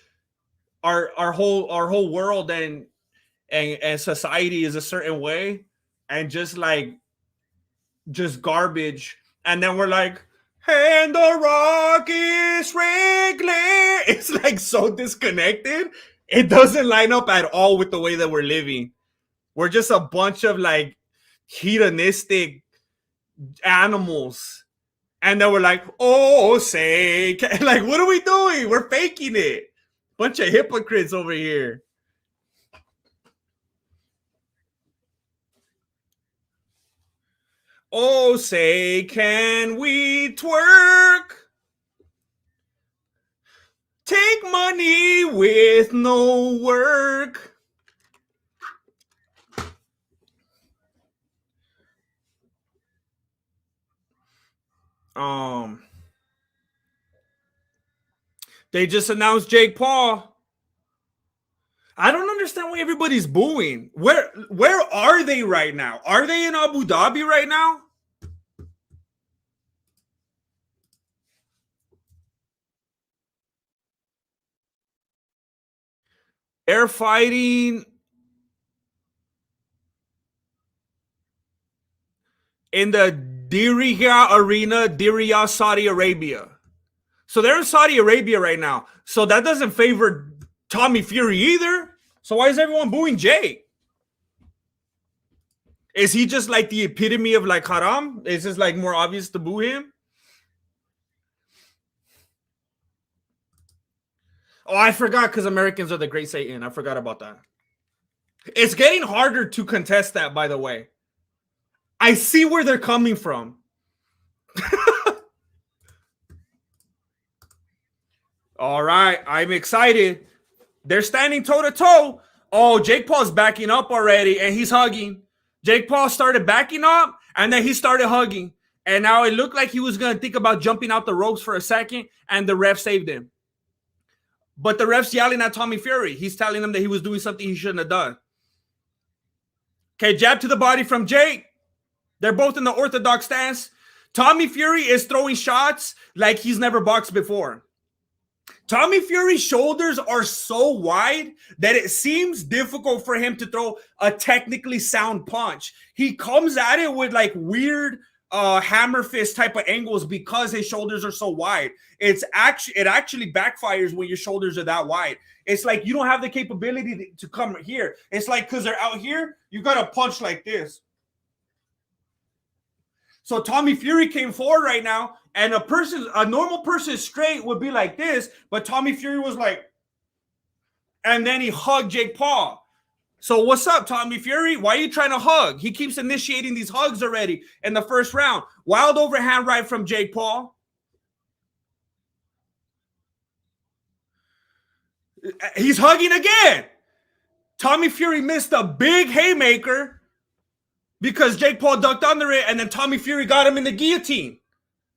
Our whole world and society is a certain way, and just garbage. And then we're like, hey, and the rock is Wrigley. It's like so disconnected. It doesn't line up at all with the way that we're living. We're just a bunch of like hedonistic animals. And then we're like, oh, say, like, what are we doing? We're faking it. Bunch of hypocrites over here. Oh, say, can we twerk? make money with no work. They just announced Jake Paul. I don't understand why everybody's booing. Where are they right now? Are they in Abu Dhabi right now? They're fighting in the Diriyah Arena, Diriyah, Saudi Arabia. So they're in Saudi Arabia right now. So that doesn't favor Tommy Fury either. So why is everyone booing Jake? Is he just like the epitome of like haram? Is this like more obvious to boo him? Oh, I forgot because Americans are the great Satan. I forgot about that. It's getting harder to contest that, by the way. I see where they're coming from. All right, I'm excited. They're standing toe to toe. Oh, Jake Paul's backing up already, and he's hugging. Jake Paul started backing up, and then he started hugging. And now it looked like he was going to think about jumping out the ropes for a second, and the ref saved him. But the ref's yelling at Tommy Fury. He's telling him that he was doing something he shouldn't have done. Okay, jab to the body from Jake. They're both in the orthodox stance. Tommy Fury is throwing shots like he's never boxed before. Tommy Fury's shoulders are so wide that it seems difficult for him to throw a technically sound punch. He comes at it with like weird hammer fist type of angles because his shoulders are so wide. It actually backfires when your shoulders are that wide. It's like you don't have the capability to come here. It's like because they're out here, you got to punch like this. So Tommy Fury came forward right now, and a normal person straight would be like this, but Tommy Fury was like, and then he hugged Jake Paul. So what's up, Tommy Fury? Why are you trying to hug? He keeps initiating these hugs already in the first round. Wild overhand right from Jake Paul. He's hugging again. Tommy Fury missed a big haymaker because Jake Paul ducked under it, and then Tommy Fury got him in the guillotine.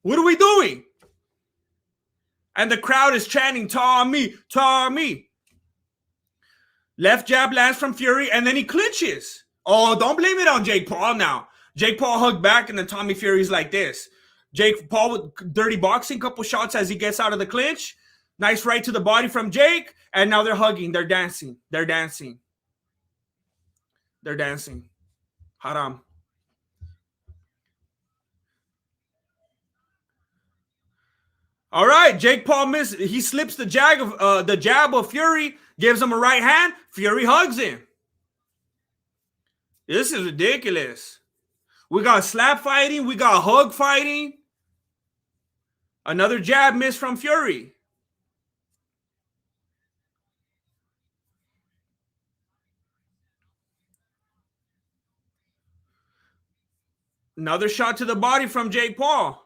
What are we doing? And the crowd is chanting, Tommy, Tommy. Left jab lands from Fury, and then he clinches. Oh, don't blame it on Jake Paul now. Jake Paul hugged back, and then Tommy Fury's like this. Jake Paul with dirty boxing, couple shots as he gets out of the clinch. Nice right to the body from Jake, and now they're hugging. They're dancing. They're dancing. They're dancing. Haram. All right, Jake Paul missed. He slips the jab of Fury, gives him a right hand. Fury hugs him. This is ridiculous. We got slap fighting. We got hug fighting. Another jab missed from Fury. Another shot to the body from Jake Paul.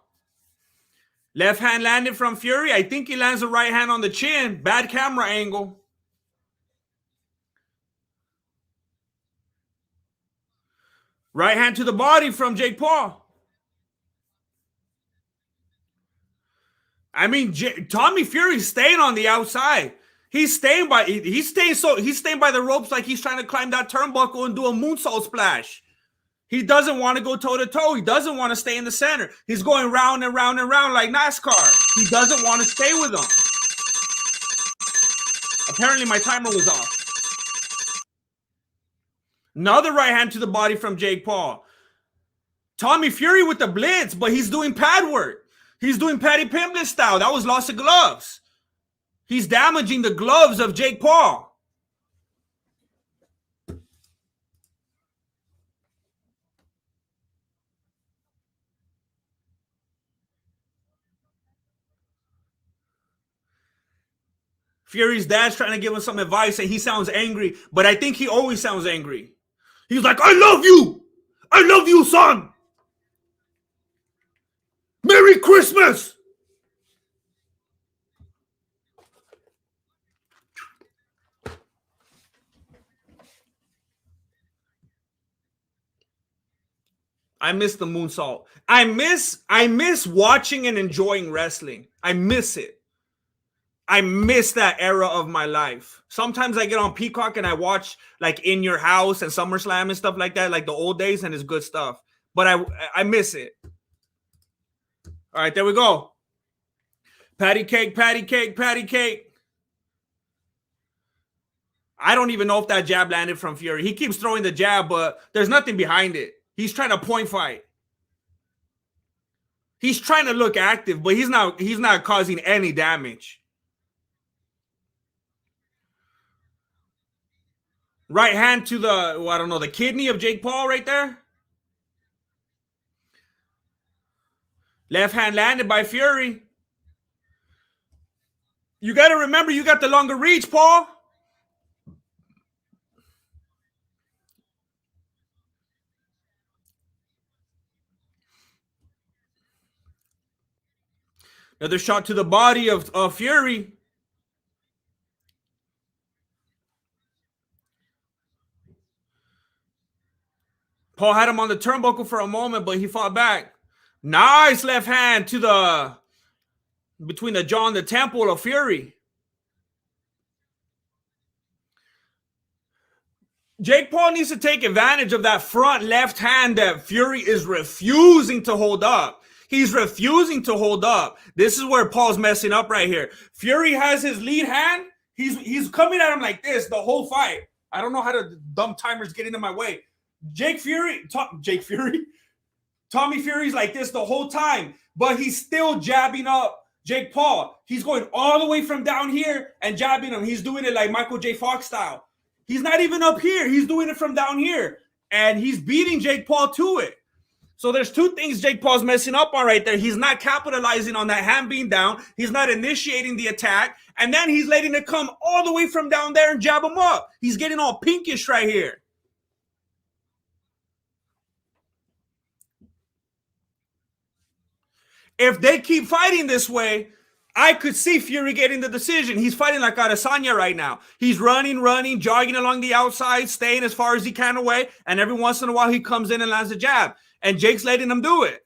Left hand landed from Fury. I think he lands a right hand on the chin. Bad camera angle. Right hand to the body from Jake Paul. I mean, Tommy Fury's staying on the outside. He's staying by the ropes like he's trying to climb that turnbuckle and do a moonsault splash. He doesn't want to go toe-to-toe. He doesn't want to stay in the center. He's going round and round and round like NASCAR. He doesn't want to stay with them. Apparently, my timer was off. Another right hand to the body from Jake Paul. Tommy Fury with the blitz, but he's doing pad work. He's doing Paddy Pimblett style. That was loss of gloves. He's damaging the gloves of Jake Paul. Fury's dad's trying to give him some advice, and he sounds angry, but I think he always sounds angry. He's like, I love you. I love you, son. Merry Christmas. I miss the moonsault. I miss watching and enjoying wrestling. I miss it. I miss that era of my life. Sometimes I get on Peacock and I watch like In Your House and SummerSlam and stuff like that, like the old days, and it's good stuff. But I miss it. All right, there we go. Patty cake, patty cake, patty cake. I don't even know if that jab landed from Fury. He keeps throwing the jab, but there's nothing behind it. He's trying to point fight. He's trying to look active, but he's not causing any damage. Right hand to the, well, I don't know, the kidney of Jake Paul right there. Left hand landed by Fury. You got to remember, you got the longer reach, Paul. Another shot to the body of Fury. Paul had him on the turnbuckle for a moment, but he fought back. Nice left hand to the, between the jaw and the temple of Fury. Jake Paul needs to take advantage of that front left hand that Fury is refusing to hold up. He's refusing to hold up. This is where Paul's messing up right here. Fury has his lead hand. He's coming at him like this the whole fight. I don't know how to dumb timers get into my way. Tommy Fury's like this the whole time, but he's still jabbing up Jake Paul. He's going all the way from down here and jabbing him. He's doing it like Michael J. Fox style. He's not even up here. He's doing it from down here, and he's beating Jake Paul to it. So there's two things Jake Paul's messing up on right there. He's not capitalizing on that hand being down. He's not initiating the attack, and then he's letting it come all the way from down there and jab him up. He's getting all pinkish right here. If they keep fighting this way, I could see Fury getting the decision. He's fighting like Adesanya right now. He's running, jogging along the outside, staying as far as he can away, and every once in a while he comes in and lands a jab. And Jake's letting him do it.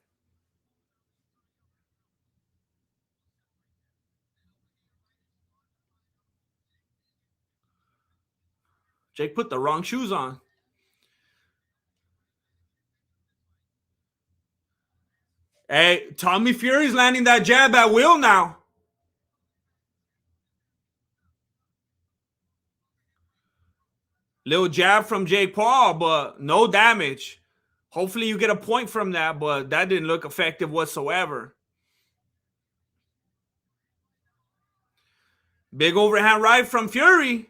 Jake put the wrong shoes on. Hey, Tommy Fury's landing that jab at will now. Little jab from Jake Paul, but no damage. Hopefully you get a point from that, but that didn't look effective whatsoever. Big overhand right from Fury.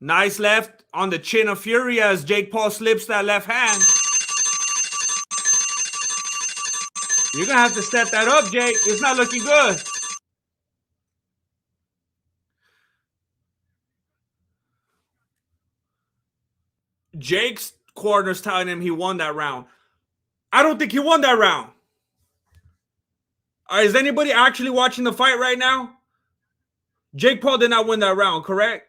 Nice left on the chin of Fury as Jake Paul slips that left hand. You're going to have to step that up, Jake. It's not looking good. Jake's corner's telling him he won that round. I don't think he won that round. Is anybody actually watching the fight right now? Jake Paul did not win that round, correct?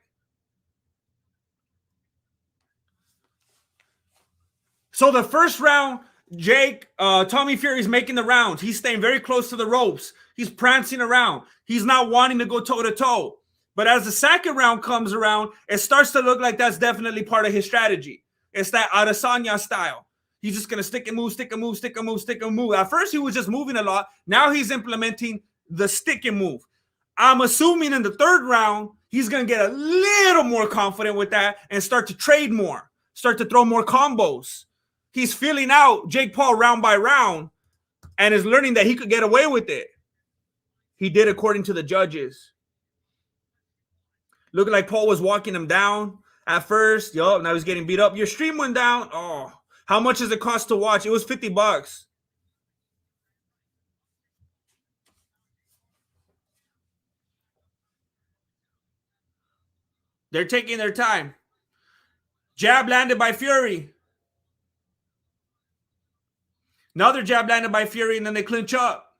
So the first round, Tommy Fury's making the rounds. He's staying very close to the ropes. He's prancing around. He's not wanting to go toe-to-toe. But as the second round comes around, it starts to look like that's definitely part of his strategy. It's that Adesanya style. He's just going to stick and move, stick and move, stick and move, stick and move. At first, he was just moving a lot. Now he's implementing the stick and move. I'm assuming in the third round, he's going to get a little more confident with that and start to trade more, start to throw more combos. He's feeling out Jake Paul round by round and is learning that he could get away with it. He did according to the judges. Looking like Paul was walking him down at first. Now he's getting beat up. Your stream went down. Oh, how much does it cost to watch? It was $50. They're taking their time. Jab landed by Fury. Another jab landed by Fury, and then they clinch up.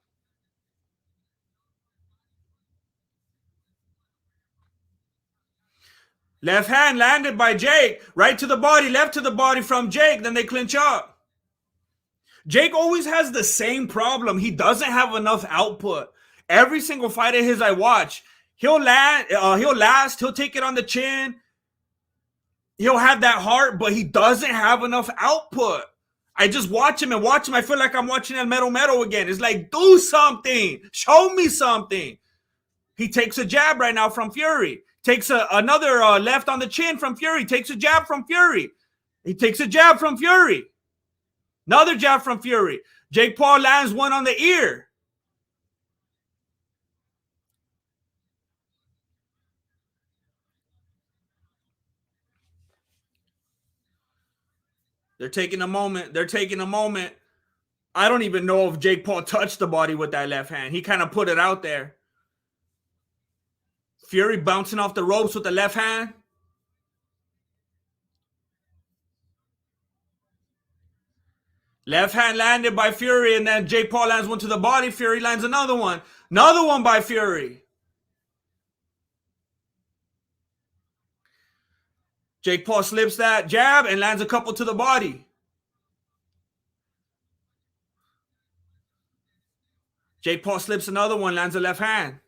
Left hand landed by Jake. Right to the body, left to the body from Jake. Then they clinch up. Jake always has the same problem. He doesn't have enough output. Every single fight of his I watch, he'll land, he'll last, he'll take it on the chin. He'll have that heart, but he doesn't have enough output. I just watch him and watch him. I feel like I'm watching El Mero Mero again. It's like, do something. Show me something. He takes a jab right now from Fury. Takes another left on the chin from Fury. Takes a jab from Fury. He takes a jab from Fury. Another jab from Fury. Jake Paul lands one on the ear. They're taking a moment. They're taking a moment. I don't even know if Jake Paul touched the body with that left hand. He kind of put it out there. Fury bouncing off the ropes with the left hand. Left hand landed by Fury, and then Jake Paul lands one to the body. Fury lands another one. Another one by Fury. Jake Paul slips that jab and lands a couple to the body. Jake Paul slips another one, lands a left hand.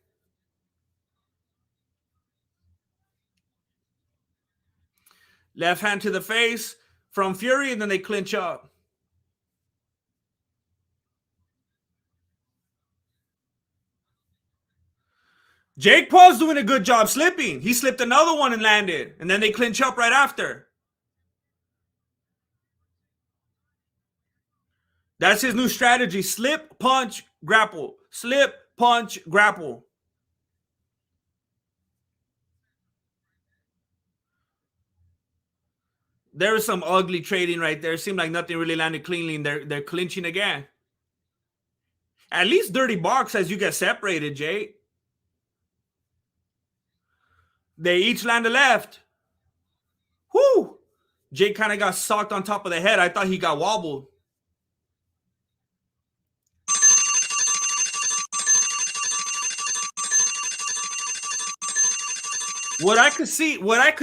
Left hand to the face from Fury, and then they clinch up. Jake Paul's doing a good job slipping. He slipped another one and landed, and then they clinch up right after. That's his new strategy. Slip, punch, grapple. Slip, punch, grapple. There was some ugly trading right there. It seemed like nothing really landed cleanly, and they're clinching again. At least dirty box as you get separated, Jake. They each land a left. Whoo! Jake kind of got socked on top of the head. I thought he got wobbled. What I could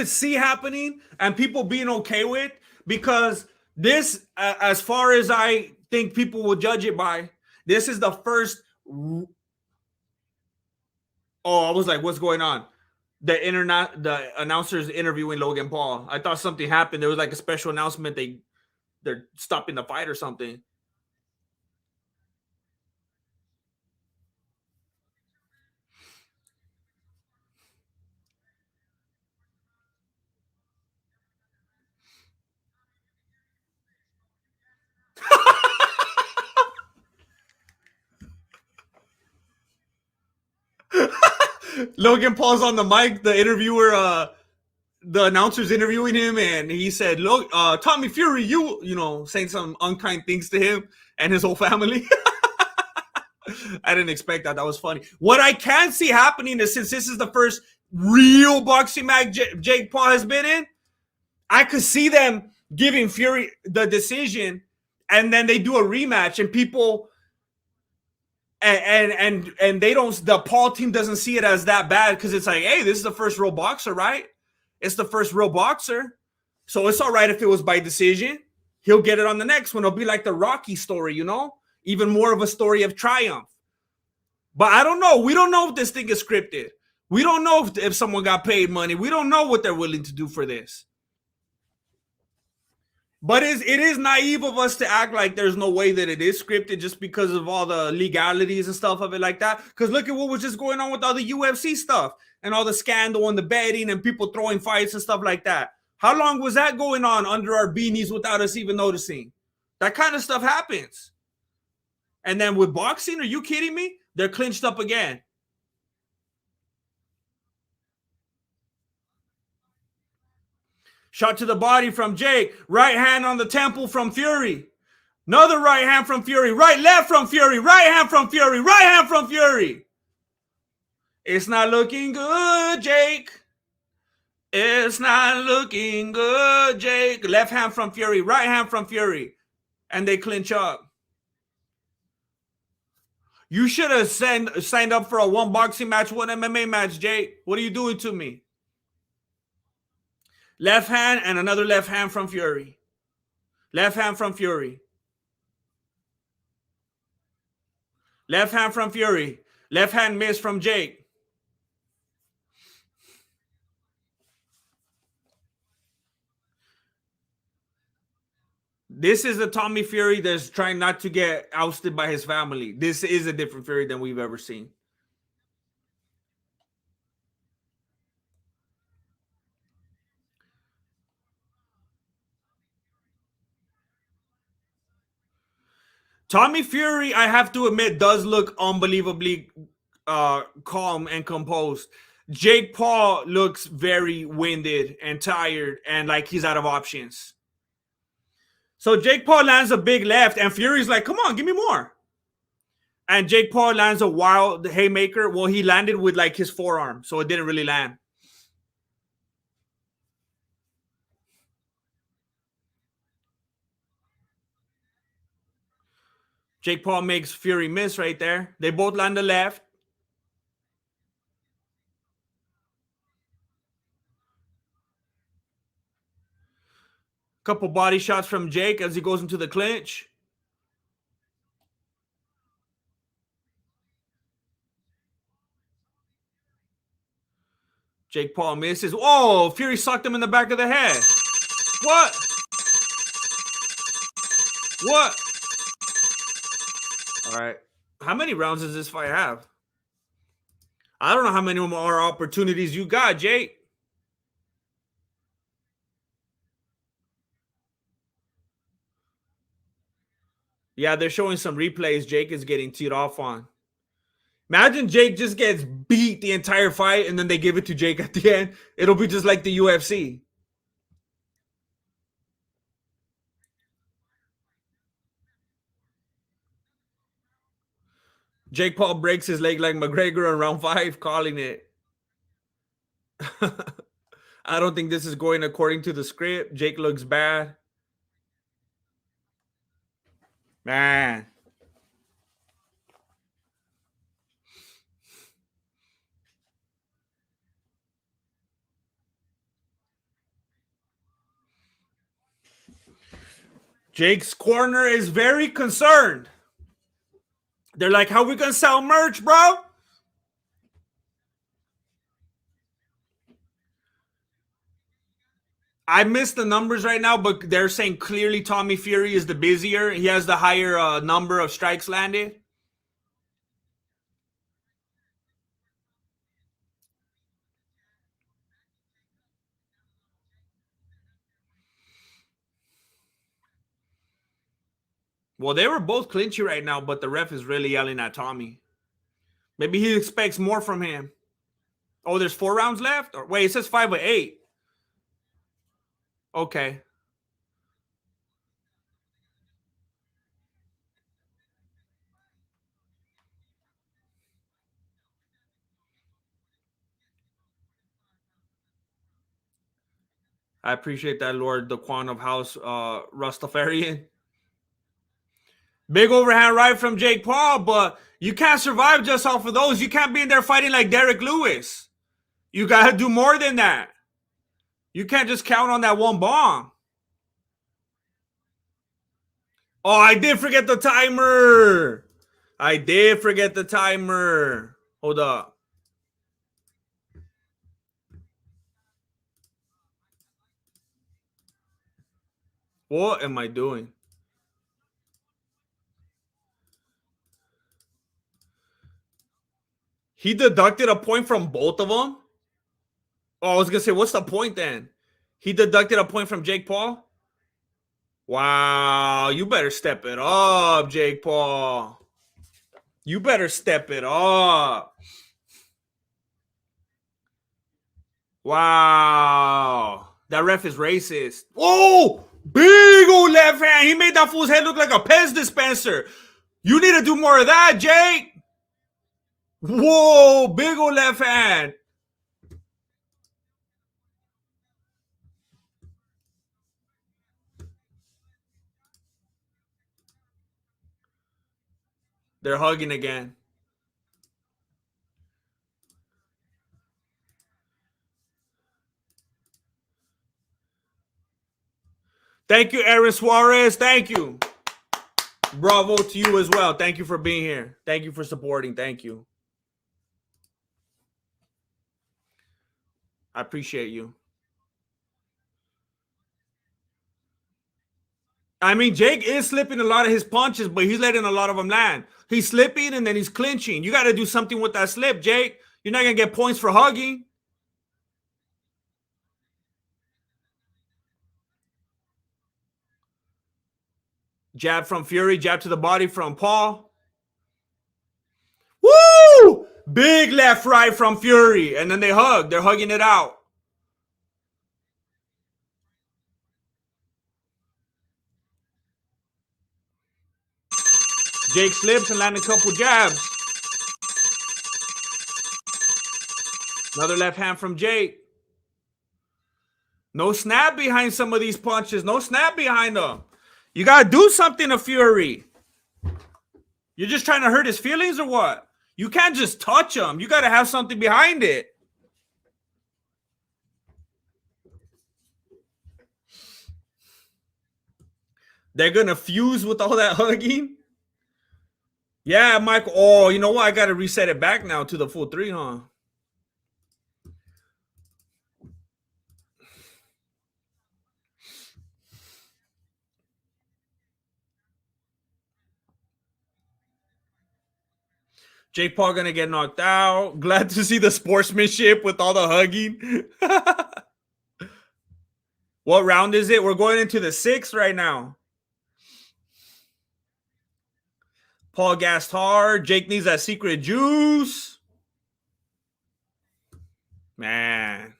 see happening and people being okay with, because this, as far as I think people will judge it by, this is the first. Oh, I was like, what's going on? The announcers interviewing Logan Paul. I thought something happened. There was like a special announcement. They're stopping the fight or something. Logan Paul's on the mic. The interviewer, the announcer's interviewing him, and he said, "Look, Tommy Fury, you know, saying some unkind things to him and his whole family." I didn't expect that. That was funny. What I can see happening is, since this is the first real boxing match Jake Paul has been in, I could see them giving Fury the decision, and then they do a rematch, and people and they don't. The Paul team doesn't see it as that bad because it's like, hey, this is the first real boxer, right? It's the first real boxer, so it's all right if it was by decision. He'll get it on the next one. It'll be like the Rocky story, you know, even more of a story of triumph. But I don't know. We don't know if this thing is scripted. We don't know if someone got paid money. We don't know what they're willing to do for this. But it is naive of us to act like there's no way that it is scripted just because of all the legalities and stuff of it like that. Because look at what was just going on with all the UFC stuff and all the scandal and the betting and people throwing fights and stuff like that. How long was that going on under our beanies without us even noticing? That kind of stuff happens. And then with boxing, are you kidding me? They're clinched up again. Shot to the body from Jake. Right hand on the temple from Fury. Another right hand from Fury. Right, left from Fury. Right hand from Fury. Right hand from Fury. It's not looking good, Jake. It's not looking good, Jake. Left hand from Fury. Right hand from Fury. And they clinch up. You should have signed up for a one boxing match, one MMA match, Jake. What are you doing to me? Left hand and another left hand from Fury. Left hand from Fury. Left hand from Fury. Left hand miss from Jake. This is the Tommy Fury that's trying not to get ousted by his family. This is a different Fury than we've ever seen. Tommy Fury, I have to admit, does look unbelievably calm and composed. Jake Paul looks very winded and tired and like he's out of options. So Jake Paul lands a big left, and Fury's like, come on, give me more. And Jake Paul lands a wild haymaker. Well, he landed with like his forearm, so it didn't really land. Jake Paul makes Fury miss right there. They both land the left. Couple body shots from Jake as he goes into the clinch. Jake Paul misses. Oh, Fury sucked him in the back of the head. What? What? All right. How many rounds does this fight have? I don't know how many more opportunities you got, Jake. Yeah, they're showing some replays Jake is getting teed off on. Imagine Jake just gets beat the entire fight and then they give it to Jake at the end. It'll be just like the UFC. Jake Paul breaks his leg like McGregor in round 5, calling it. I don't think this is going according to the script. Jake looks bad. Man. Jake's corner is very concerned. They're like, how we gonna sell merch, bro? I missed the numbers right now, but they're saying clearly Tommy Fury is the busier. He has the higher number of strikes landed. Well, they were both clinchy right now, but the ref is really yelling at Tommy. Maybe he expects more from him. Oh, there's 4 rounds left? Or wait, it says 5 or 8. Okay. I appreciate that, Lord Daquan of House Rastafarian. Big overhand right from Jake Paul, but you can't survive just off of those. You can't be in there fighting like Derek Lewis. You got to do more than that. You can't just count on that one bomb. Oh, I did forget the timer. I did forget the timer. Hold up. What am I doing? He deducted a point from both of them? Oh, I was going to say, what's the point then? He deducted a point from Jake Paul? Wow, you better step it up, Jake Paul. You better step it up. Wow. That ref is racist. Oh, big old left hand. He made that fool's head look like a Pez dispenser. You need to do more of that, Jake. Whoa, big old left hand. They're hugging again. Thank you, Aaron Suarez. Thank you. Bravo to you as well. Thank you for being here. Thank you for supporting. Thank you. I appreciate you. I mean, Jake is slipping a lot of his punches, but he's letting a lot of them land. He's slipping and then he's clinching. You got to do something with that slip, Jake. You're not going to get points for hugging. Jab from Fury, jab to the body from Paul. Woo! Big left right from Fury. And then they hug. They're hugging it out. Jake slips and lands a couple jabs. Another left hand from Jake. No snap behind some of these punches. No snap behind them. You got to do something to Fury. You're just trying to hurt his feelings or what? You can't just touch him. You got to have something behind it. They're going to fuse with all that hugging? Yeah, Michael. Oh, you know what? I got to reset it back now to the full 3, huh? Jake Paul going to get knocked out. Glad to see the sportsmanship with all the hugging. What round is it? We're going into the 6th right now. Paul gassed hard. Jake needs that secret juice. Man.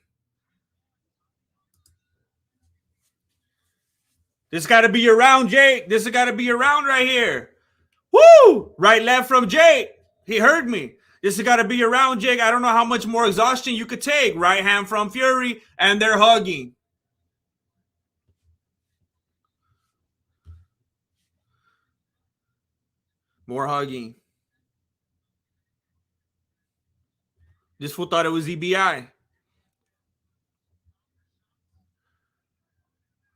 This got to be your round, Jake. This has got to be your round right here. Woo! Right, left from Jake. He heard me. This has got to be your round, Jake. I don't know how much more exhaustion you could take. Right hand from Fury, and they're hugging. More hugging. This fool thought it was EBI.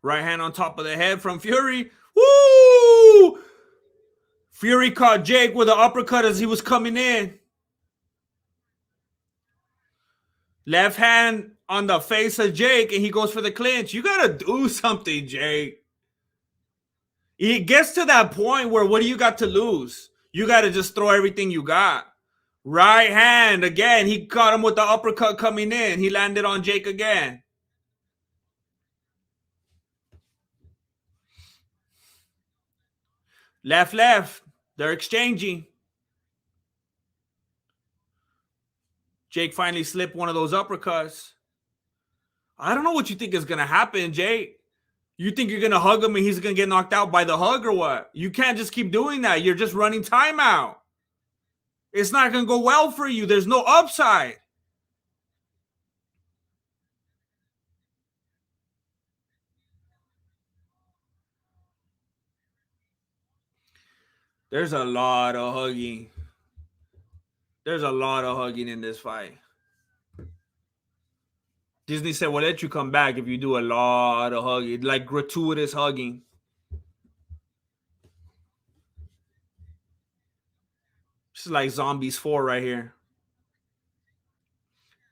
Right hand on top of the head from Fury. Woo! Fury caught Jake with an uppercut as he was coming in. Left hand on the face of Jake, and he goes for the clinch. You got to do something, Jake. It gets to that point where what do you got to lose? You got to just throw everything you got. Right hand again. He caught him with the uppercut coming in. He landed on Jake again. Left, left. They're exchanging. Jake finally slipped one of those uppercuts. I don't know what you think is going to happen, Jake. You think you're going to hug him and he's going to get knocked out by the hug or what? You can't just keep doing that. You're just running timeout. It's not going to go well for you. There's no upside. There's a lot of hugging. There's a lot of hugging in this fight. Disney said, we'll let you come back if you do a lot of hugging, like gratuitous hugging. This is like Zombies 4 right here.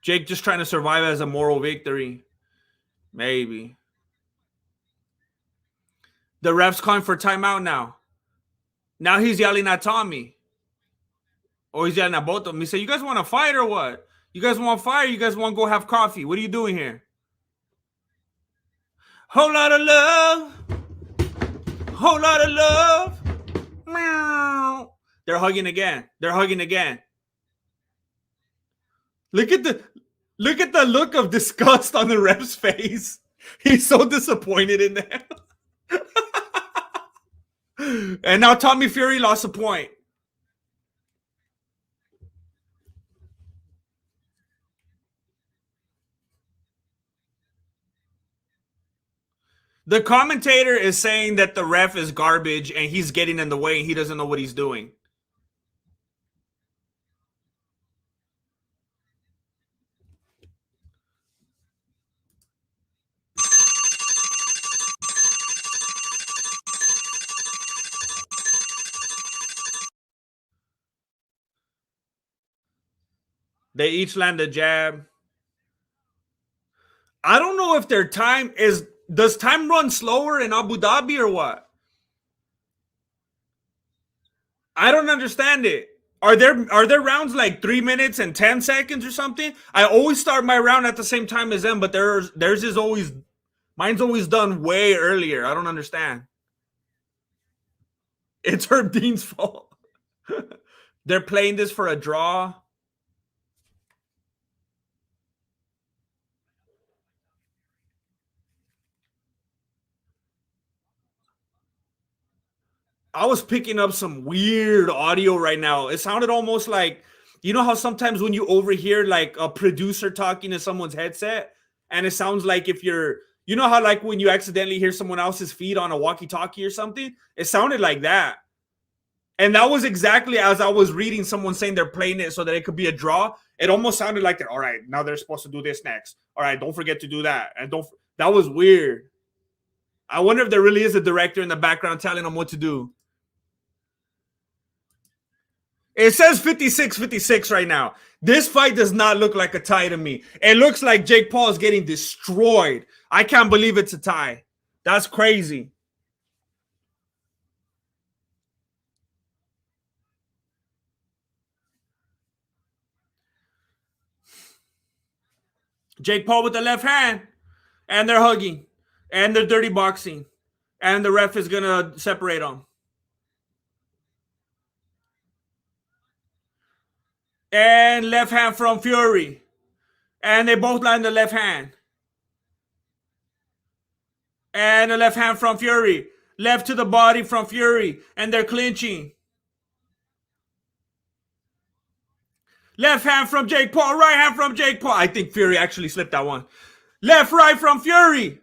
Jake just trying to survive as a moral victory. Maybe. The ref's calling for timeout now. Now he's yelling at Tommy. Or he's yelling at both of them. He said, you guys want to fight or what? You guys want to fight or you guys want to go have coffee? What are you doing here? Whole lot of love. Whole lot of love. Meow. They're hugging again. They're hugging again. Look at the look of disgust on the ref's face. He's so disappointed in them. And now Tommy Fury lost a point. The commentator is saying that the ref is garbage and he's getting in the way and he doesn't know what he's doing. They each land a jab. I don't know if their time is. Does time run slower in Abu Dhabi or what? I don't understand it. Are there rounds like 3 minutes and 10 seconds or something? I always start my round at the same time as them, but theirs is always mine's always done way earlier. I don't understand. It's Herb Dean's fault. They're playing this for a draw. I was picking up some weird audio right now. It sounded almost like, you know how sometimes when you overhear like a producer talking to someone's headset, and it sounds like if you're, you know how like when you accidentally hear someone else's feed on a walkie-talkie or something, it sounded like that. And that was exactly as I was reading someone saying they're playing it so that it could be a draw. It almost sounded like, all right, now they're supposed to do this next. All right, don't forget to do that. And don't, that was weird. I wonder if there really is a director in the background telling them what to do. It says 56-56 right now. This fight does not look like a tie to me. It looks like Jake Paul is getting destroyed. I can't believe it's a tie. That's crazy. Jake Paul with the left hand, and they're hugging, and they're dirty boxing, and the ref is going to separate them. And left hand from Fury. And they both land the left hand. And the left hand from Fury. Left to the body from Fury. And they're clinching. Left hand from Jake Paul. Right hand from Jake Paul. I think Fury actually slipped that one. Left, right from Fury.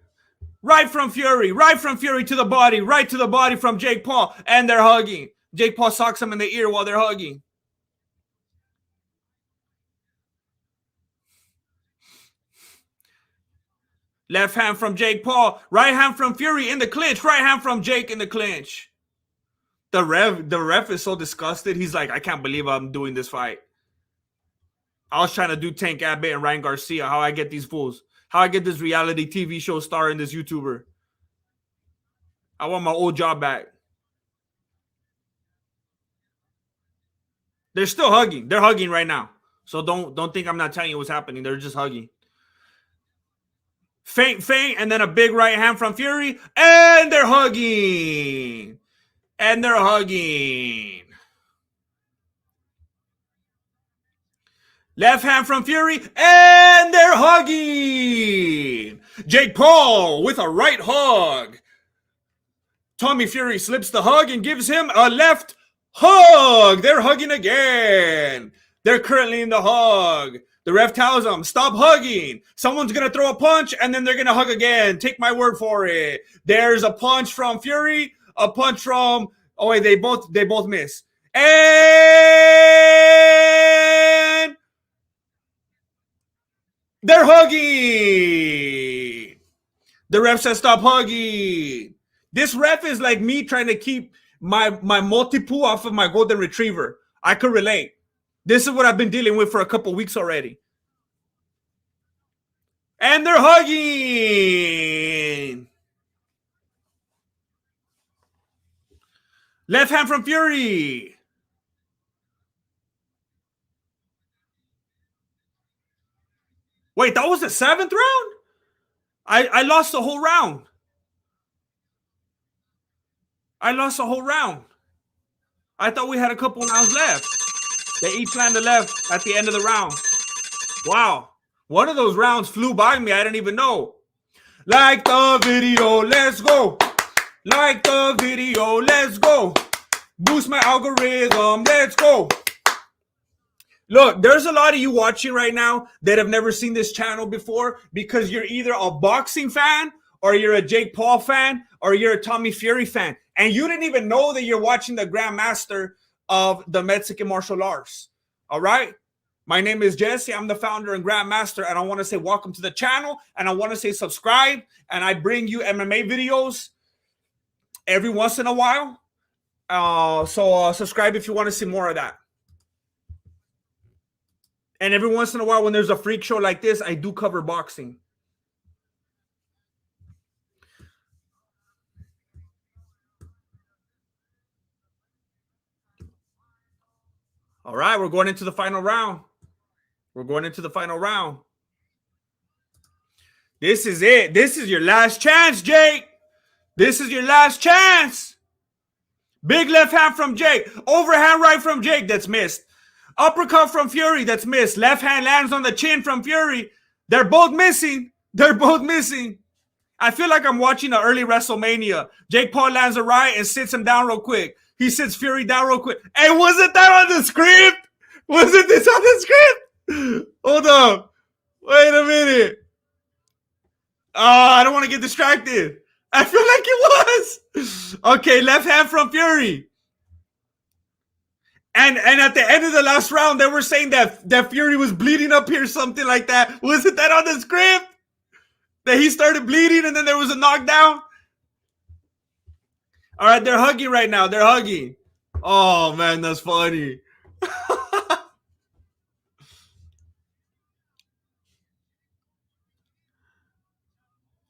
Right from Fury. Right from Fury to the body. Right to the body from Jake Paul. And they're hugging. Jake Paul socks him in the ear while they're hugging. Left hand from Jake Paul. Right hand from Fury in the clinch. Right hand from Jake in the clinch. The ref is so disgusted. He's like, I can't believe I'm doing this fight. I was trying to do Tank Abbott and Ryan Garcia. How I get these fools. How I get this reality TV show star and this YouTuber. I want my old job back. They're still hugging. They're hugging right now. So don't think I'm not telling you what's happening. They're just hugging. Feint, and then a big right hand from Fury. And they're hugging. And they're hugging. Left hand from Fury, and they're hugging. Jake Paul with a right hug. Tommy Fury slips the hug and gives him a left hug. They're hugging again. They're currently in the hug. The ref tells them, stop hugging. Someone's going to throw a punch, and then they're going to hug again. Take my word for it. There's a punch from Fury, a punch from... Oh, wait, they both miss. And... they're hugging. The ref says stop hugging. This ref is like me trying to keep my multi-poo off of my golden retriever. I could relate. This is what I've been dealing with for a couple weeks already. And they're hugging. Left hand from Fury. Wait, that was the 7th round? I lost the whole round. I lost the whole round. I thought we had a couple rounds left. They each landed left at the end of the round. Wow. One of those rounds flew by me. I didn't even know. Like the video. Let's go. Like the video. Let's go. Boost my algorithm. Let's go. Look, there's a lot of you watching right now that have never seen this channel before because you're either a boxing fan or you're a Jake Paul fan or you're a Tommy Fury fan. And you didn't even know that you're watching the Grandmaster of the Mexican martial arts. All right? My name is Jesse. I'm the founder and Grandmaster. And I want to say welcome to the channel. And I want to say subscribe. And I bring you MMA videos every once in a while. So subscribe if you want to see more of that. And every once in a while, when there's a freak show like this, I do cover boxing. All right, we're going into the final round. We're going into the final round. This is it. This is your last chance, Jake. This is your last chance. Big left hand from Jake. Overhand right from Jake. That's missed. Uppercut from Fury. That's missed. Left hand lands on the chin from Fury. They're both missing. They're both missing. I feel like I'm watching an early WrestleMania. Jake Paul lands a right and sits him down real quick. He sits Fury down real quick. Hey, wasn't that on the script? Wasn't this on the script? Hold up. Wait a minute. Oh, I don't want to get distracted. I feel like it was. Okay, left hand from Fury. And at the end of the last round, they were saying that Fury was bleeding up here, something like that. Wasn't that on the script? That he started bleeding and then there was a knockdown? All right, they're hugging right now. They're hugging. Oh, man, that's funny.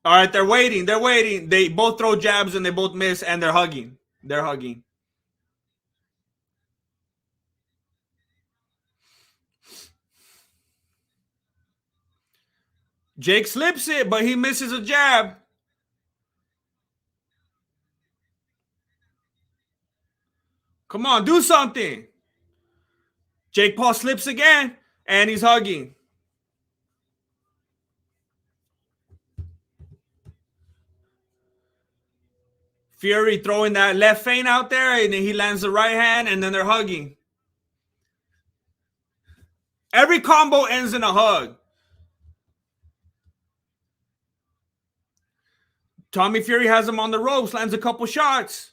All right, they're waiting. They're waiting. They both throw jabs and they both miss, and they're hugging. They're hugging. Jake slips it, but he misses a jab. Come on, do something. Jake Paul slips again, and he's hugging. Fury throwing that left feint out there, and then he lands the right hand, and then they're hugging. Every combo ends in a hug. Tommy Fury has him on the ropes, lands a couple shots.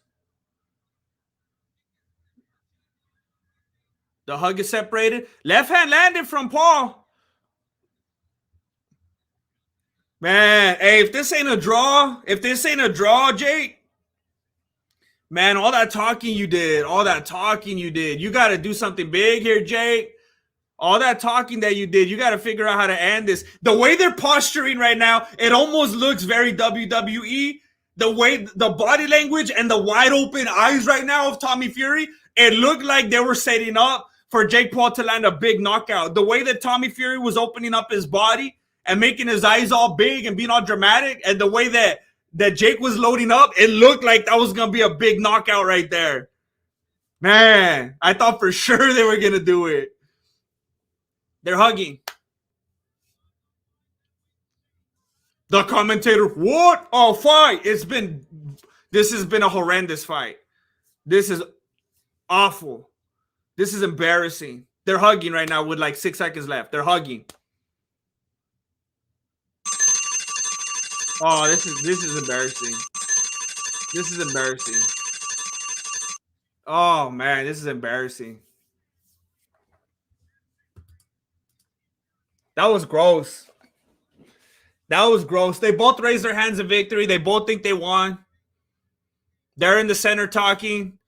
The hug is separated. Left hand landed from Paul. Man, hey, if this ain't a draw, Jake, man, all that talking you did, you got to do something big here, Jake. All that talking that you did, you got to figure out how to end this. The way they're posturing right now, it almost looks very WWE. The way, the body language and the wide open eyes right now of Tommy Fury, it looked like they were setting up for Jake Paul to land a big knockout. The way that Tommy Fury was opening up his body and making his eyes all big and being all dramatic, and the way that Jake was loading up, it looked like that was going to be a big knockout right there. Man, I thought for sure they were going to do it. They're hugging. The commentator, what a fight. This has been a horrendous fight. This is awful. This is embarrassing. They're hugging right now with like 6 seconds left. They're hugging. Oh, this is embarrassing. This is embarrassing. Oh man, this is embarrassing. That was gross. That was gross. They both raised their hands in victory. They both think they won. They're in the center talking.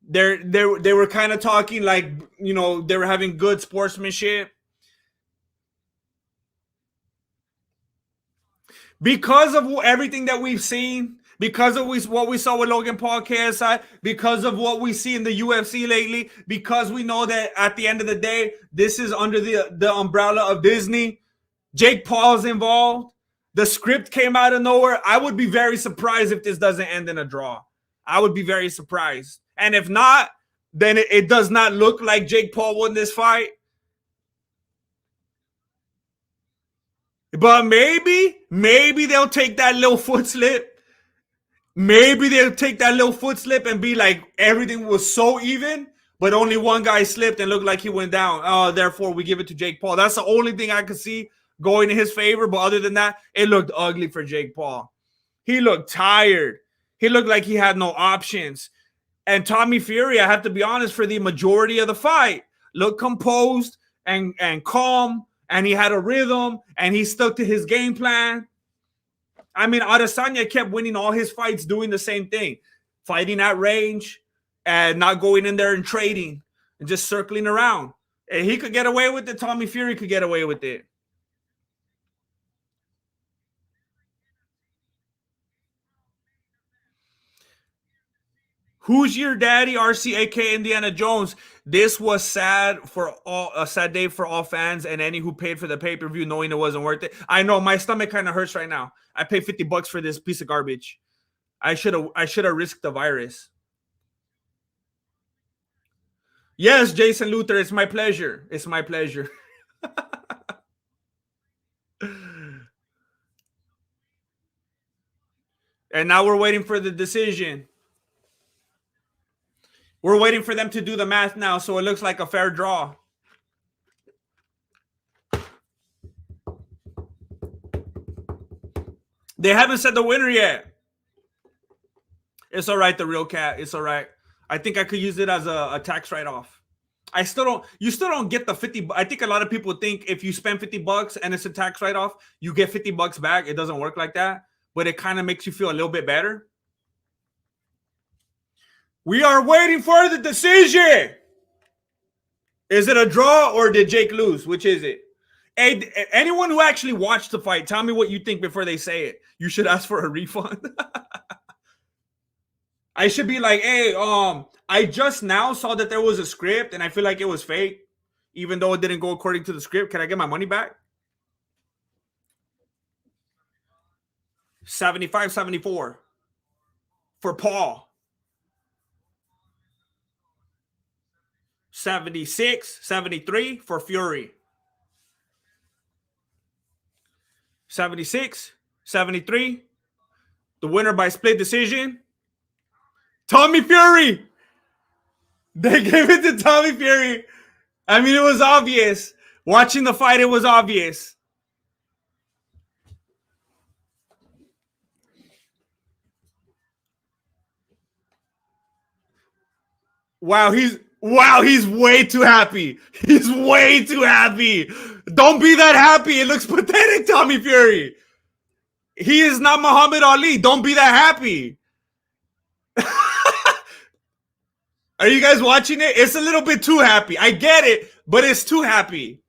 They were kind of talking like, you know, they were having good sportsmanship. Because of everything that we've seen, because of what we saw with Logan Paul, KSI, because of what we see in the UFC lately, because we know that at the end of the day, this is under the umbrella of Disney. Jake Paul's involved. The script came out of nowhere. I would be very surprised if this doesn't end in a draw. I would be very surprised. And if not, then it does not look like Jake Paul won this fight. But maybe they'll take that little foot slip. Maybe they'll take that little foot slip and be like, everything was so even, but only one guy slipped and looked like he went down. Oh, therefore, we give it to Jake Paul. That's the only thing I could see going in his favor. But other than that, it looked ugly for Jake Paul. He looked tired. He looked like he had no options. And Tommy Fury, I have to be honest, for the majority of the fight, looked composed and calm. And he had a rhythm, and he stuck to his game plan. I mean, Adesanya kept winning all his fights doing the same thing. Fighting at range and not going in there and trading and just circling around. He could get away with it. Tommy Fury could get away with it. Who's your daddy? RCAK Indiana Jones. This was sad for all a sad day for all fans and any who paid for the pay-per-view knowing it wasn't worth it. I know my stomach kind of hurts right now. I paid $50 for this piece of garbage. I should have risked the virus. Yes, Jason Luther, it's my pleasure. It's my pleasure. And now we're waiting for the decision. We're waiting for them to do the math now, so it looks like a fair draw. They haven't said the winner yet. It's all right, the real cat. It's all right. I think I could use it as a tax write-off. I still don't. You still don't get the 50. I think a lot of people think if you spend $50 and it's a tax write-off, you get $50 back. It doesn't work like that, but it kind of makes you feel a little bit better. We are waiting for the decision. Is it a draw or did Jake lose? Which is it? Hey, anyone who actually watched the fight, tell me what you think before they say it. You should ask for a refund. I should be like, hey, I just now saw that there was a script and I feel like it was fake, even though it didn't go according to the script. Can I get my money back? 75, 74 for Paul. 76, 73 for Fury. 76, 73. The winner by split decision, Tommy Fury. They gave it to Tommy Fury. I mean, it was obvious. Watching the fight, it was obvious. Wow, he's way too happy. He's way too happy. Don't be that happy. It looks pathetic, Tommy Fury. He is not Muhammad Ali. Don't be that happy. Are you guys watching it? It's a little bit too happy. I get it, but it's too happy.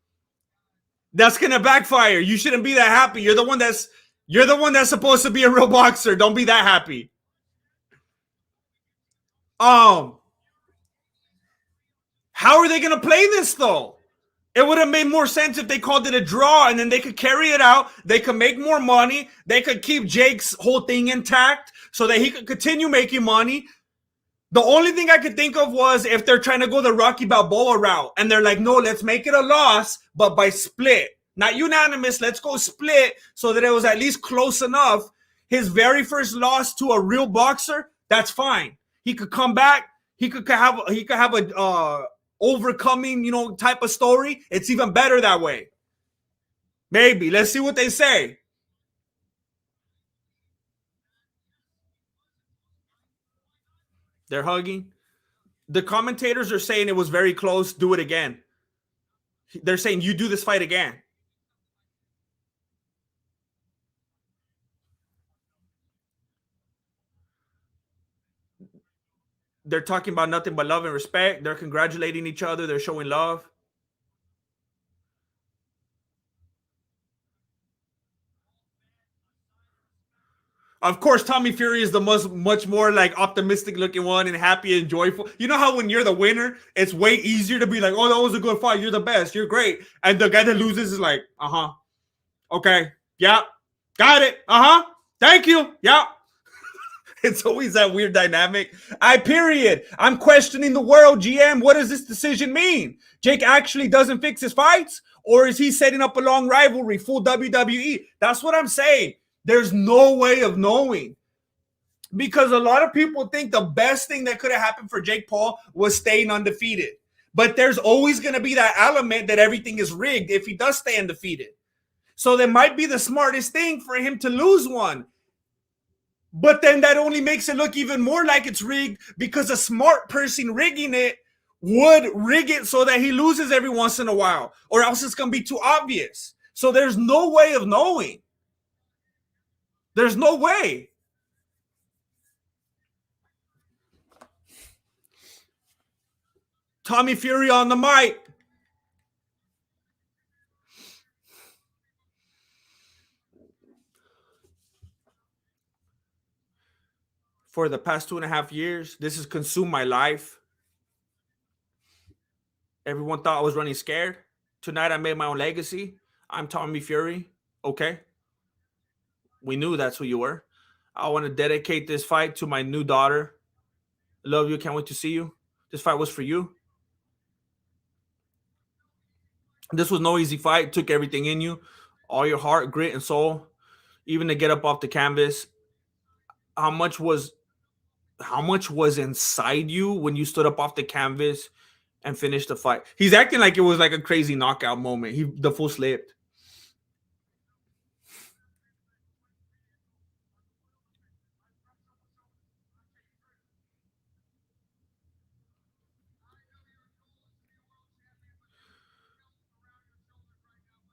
That's gonna backfire. You shouldn't be that happy. You're the one that's supposed to be a real boxer. Don't be that happy. How are they gonna play this though? It would have made more sense if they called it a draw and then they could carry it out. They could make more money. They could keep Jake's whole thing intact so that he could continue making money. The only thing I could think of was if they're trying to go the Rocky Balboa route and they're like, no, let's make it a loss, but by split. Not unanimous. Let's go split so that it was at least close enough. His very first loss to a real boxer, that's fine. He could come back. He could have a overcoming, type of story. It's even better that way. Maybe. Let's see what they say. They're hugging. The commentators are saying it was very close. Do it again. They're saying you do this fight again. They're talking about nothing but love and respect. They're congratulating each other. They're showing love. Of course, Tommy Fury is the much more like optimistic looking one and happy and joyful. You know how when you're the winner, it's way easier to be like, oh, that was a good fight. You're the best. You're great. And the guy that loses is like, okay, yeah, got it. Thank you. Yeah. It's always that weird dynamic. I'm questioning the world, GM. What does this decision mean? Jake actually doesn't fix his fights? Or is he setting up a long rivalry, full WWE? That's what I'm saying. There's no way of knowing. Because a lot of people think the best thing that could have happened for Jake Paul was staying undefeated. But there's always going to be that element that everything is rigged if he does stay undefeated. So that might be the smartest thing for him to lose one. But then that only makes it look even more like it's rigged because a smart person rigging it would rig it so that he loses every once in a while, or else it's going to be too obvious. So there's no way of knowing. There's no way. Tommy Fury on the mic. for the past 2.5 years. This has consumed my life. Everyone thought I was running scared. Tonight I made my own legacy. I'm Tommy Fury. Okay. We knew that's who you were. I want to dedicate this fight to my new daughter. Love you. Can't wait to see you. This fight was for you. This was no easy fight. It took everything in you, all your heart, grit, and soul, even to get up off the canvas. How much was inside you when you stood up off the canvas and finished the fight? He's acting like it was like a crazy knockout moment. The fool slipped.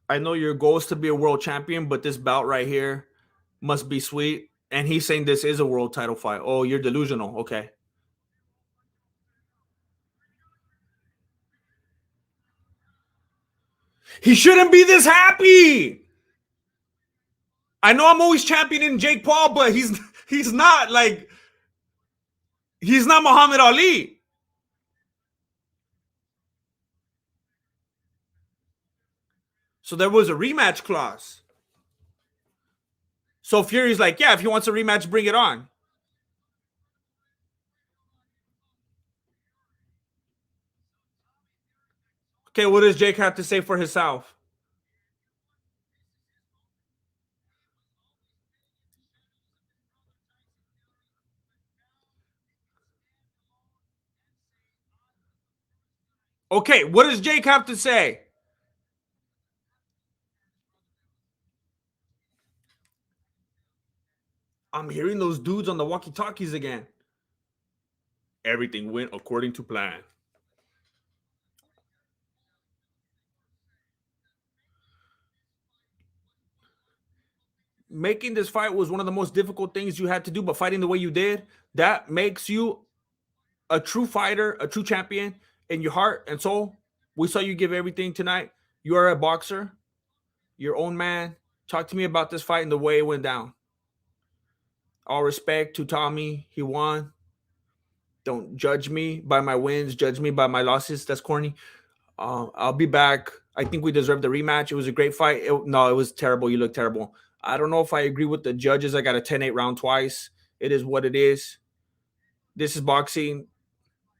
I know your goal is to be a world champion, but this bout right here must be sweet. And he's saying this is a world title fight. Oh, you're delusional. Okay. He shouldn't be this happy. I know I'm always championing Jake Paul, but he's not like he's not Muhammad Ali. So there was a rematch clause. So Fury's like, yeah, if he wants a rematch, bring it on. Okay, what does Jake have to say for himself? Okay, what does Jake have to say? I'm hearing those dudes on the walkie-talkies again. Everything went according to plan. Making this fight was one of the most difficult things you had to do, but fighting the way you did, that makes you a true fighter, a true champion in your heart and soul. We saw you give everything tonight. You are a boxer, your own man. Talk to me about this fight and the way it went down. All respect to Tommy. He won. Don't judge me by my wins. Judge me by my losses. That's corny. I'll be back. I think we deserve the rematch. It was a great fight. No, it was terrible. You look terrible. I don't know if I agree with the judges. I got a 10-8 round twice. It is what it is. This is boxing.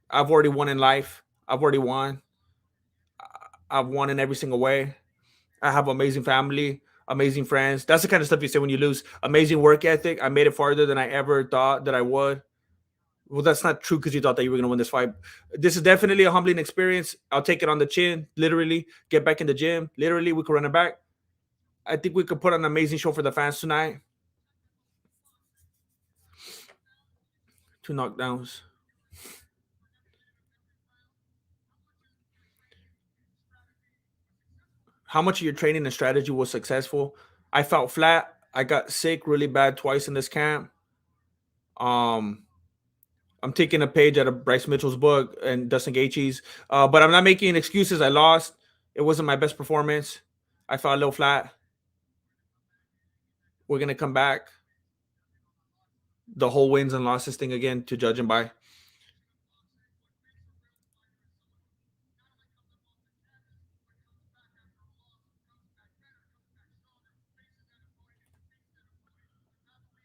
I've already won in life. I've already won. I've won in every single way. I have amazing family, amazing friends. That's the kind of stuff you say when you lose. Amazing work ethic. I made it farther than I ever thought that I would. Well, that's not true because you thought that you were going to win this fight. This is definitely a humbling experience. I'll take it on the chin, literally. Get back in the gym. Literally, we could run it back. I think we could put on an amazing show for the fans tonight. 2 knockdowns. How much of your training and strategy was successful? I felt flat. I got sick really bad twice in this camp. I'm taking a page out of Bryce Mitchell's book and Dustin Gaethje's, but I'm not making excuses. I lost. It wasn't my best performance. I felt a little flat. We're gonna come back. The whole wins and losses thing again to judge him by.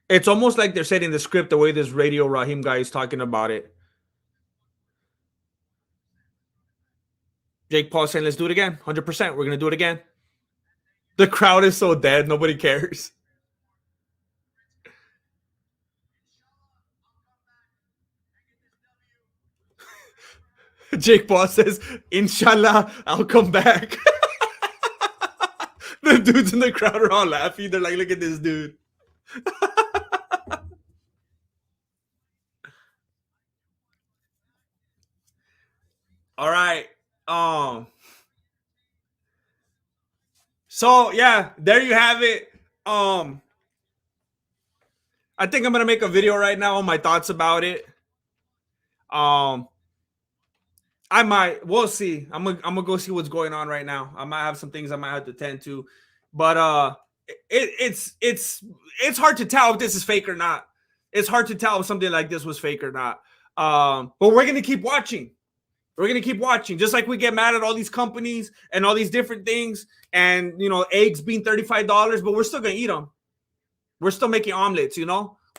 It's almost like they're setting the script the way this Radio Raheem guy is talking about it. Jake Paul saying, let's do it again. 100%. We're going to do it again. The crowd is so dead. Nobody cares. Jake Paul says, Inshallah, I'll come back. The dudes in the crowd are all laughing. They're like, look at this dude. All right. So yeah, there you have it. I think I'm gonna make a video right now on my thoughts about it. Um, I might. We'll see. I'm gonna go see what's going on right now. I might have some things I might have to tend to, but it's hard to tell if this is fake or not. it's hard to tell if something like this was fake or not. But we're gonna keep watching. We're gonna keep watching, just like we get mad at all these companies and all these different things, and eggs being $35, but we're still gonna eat them. We're still making omelets,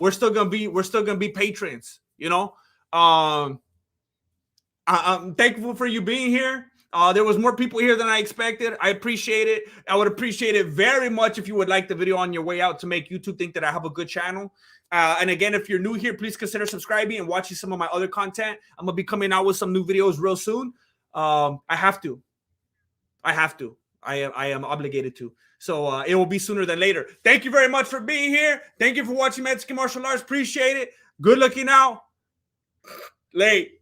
We're still gonna be patrons, I'm thankful for you being here. There was more people here than I expected. I appreciate it. I would appreciate it very much if you would like the video on your way out to make YouTube think that I have a good channel. And again, if you're new here, please consider subscribing and watching some of my other content. I'm going to be coming out with some new videos real soon. I have to. I am obligated to. So it will be sooner than later. Thank you very much for being here. Thank you for watching Mexican Martial Arts. Appreciate it. Good looking out. Late.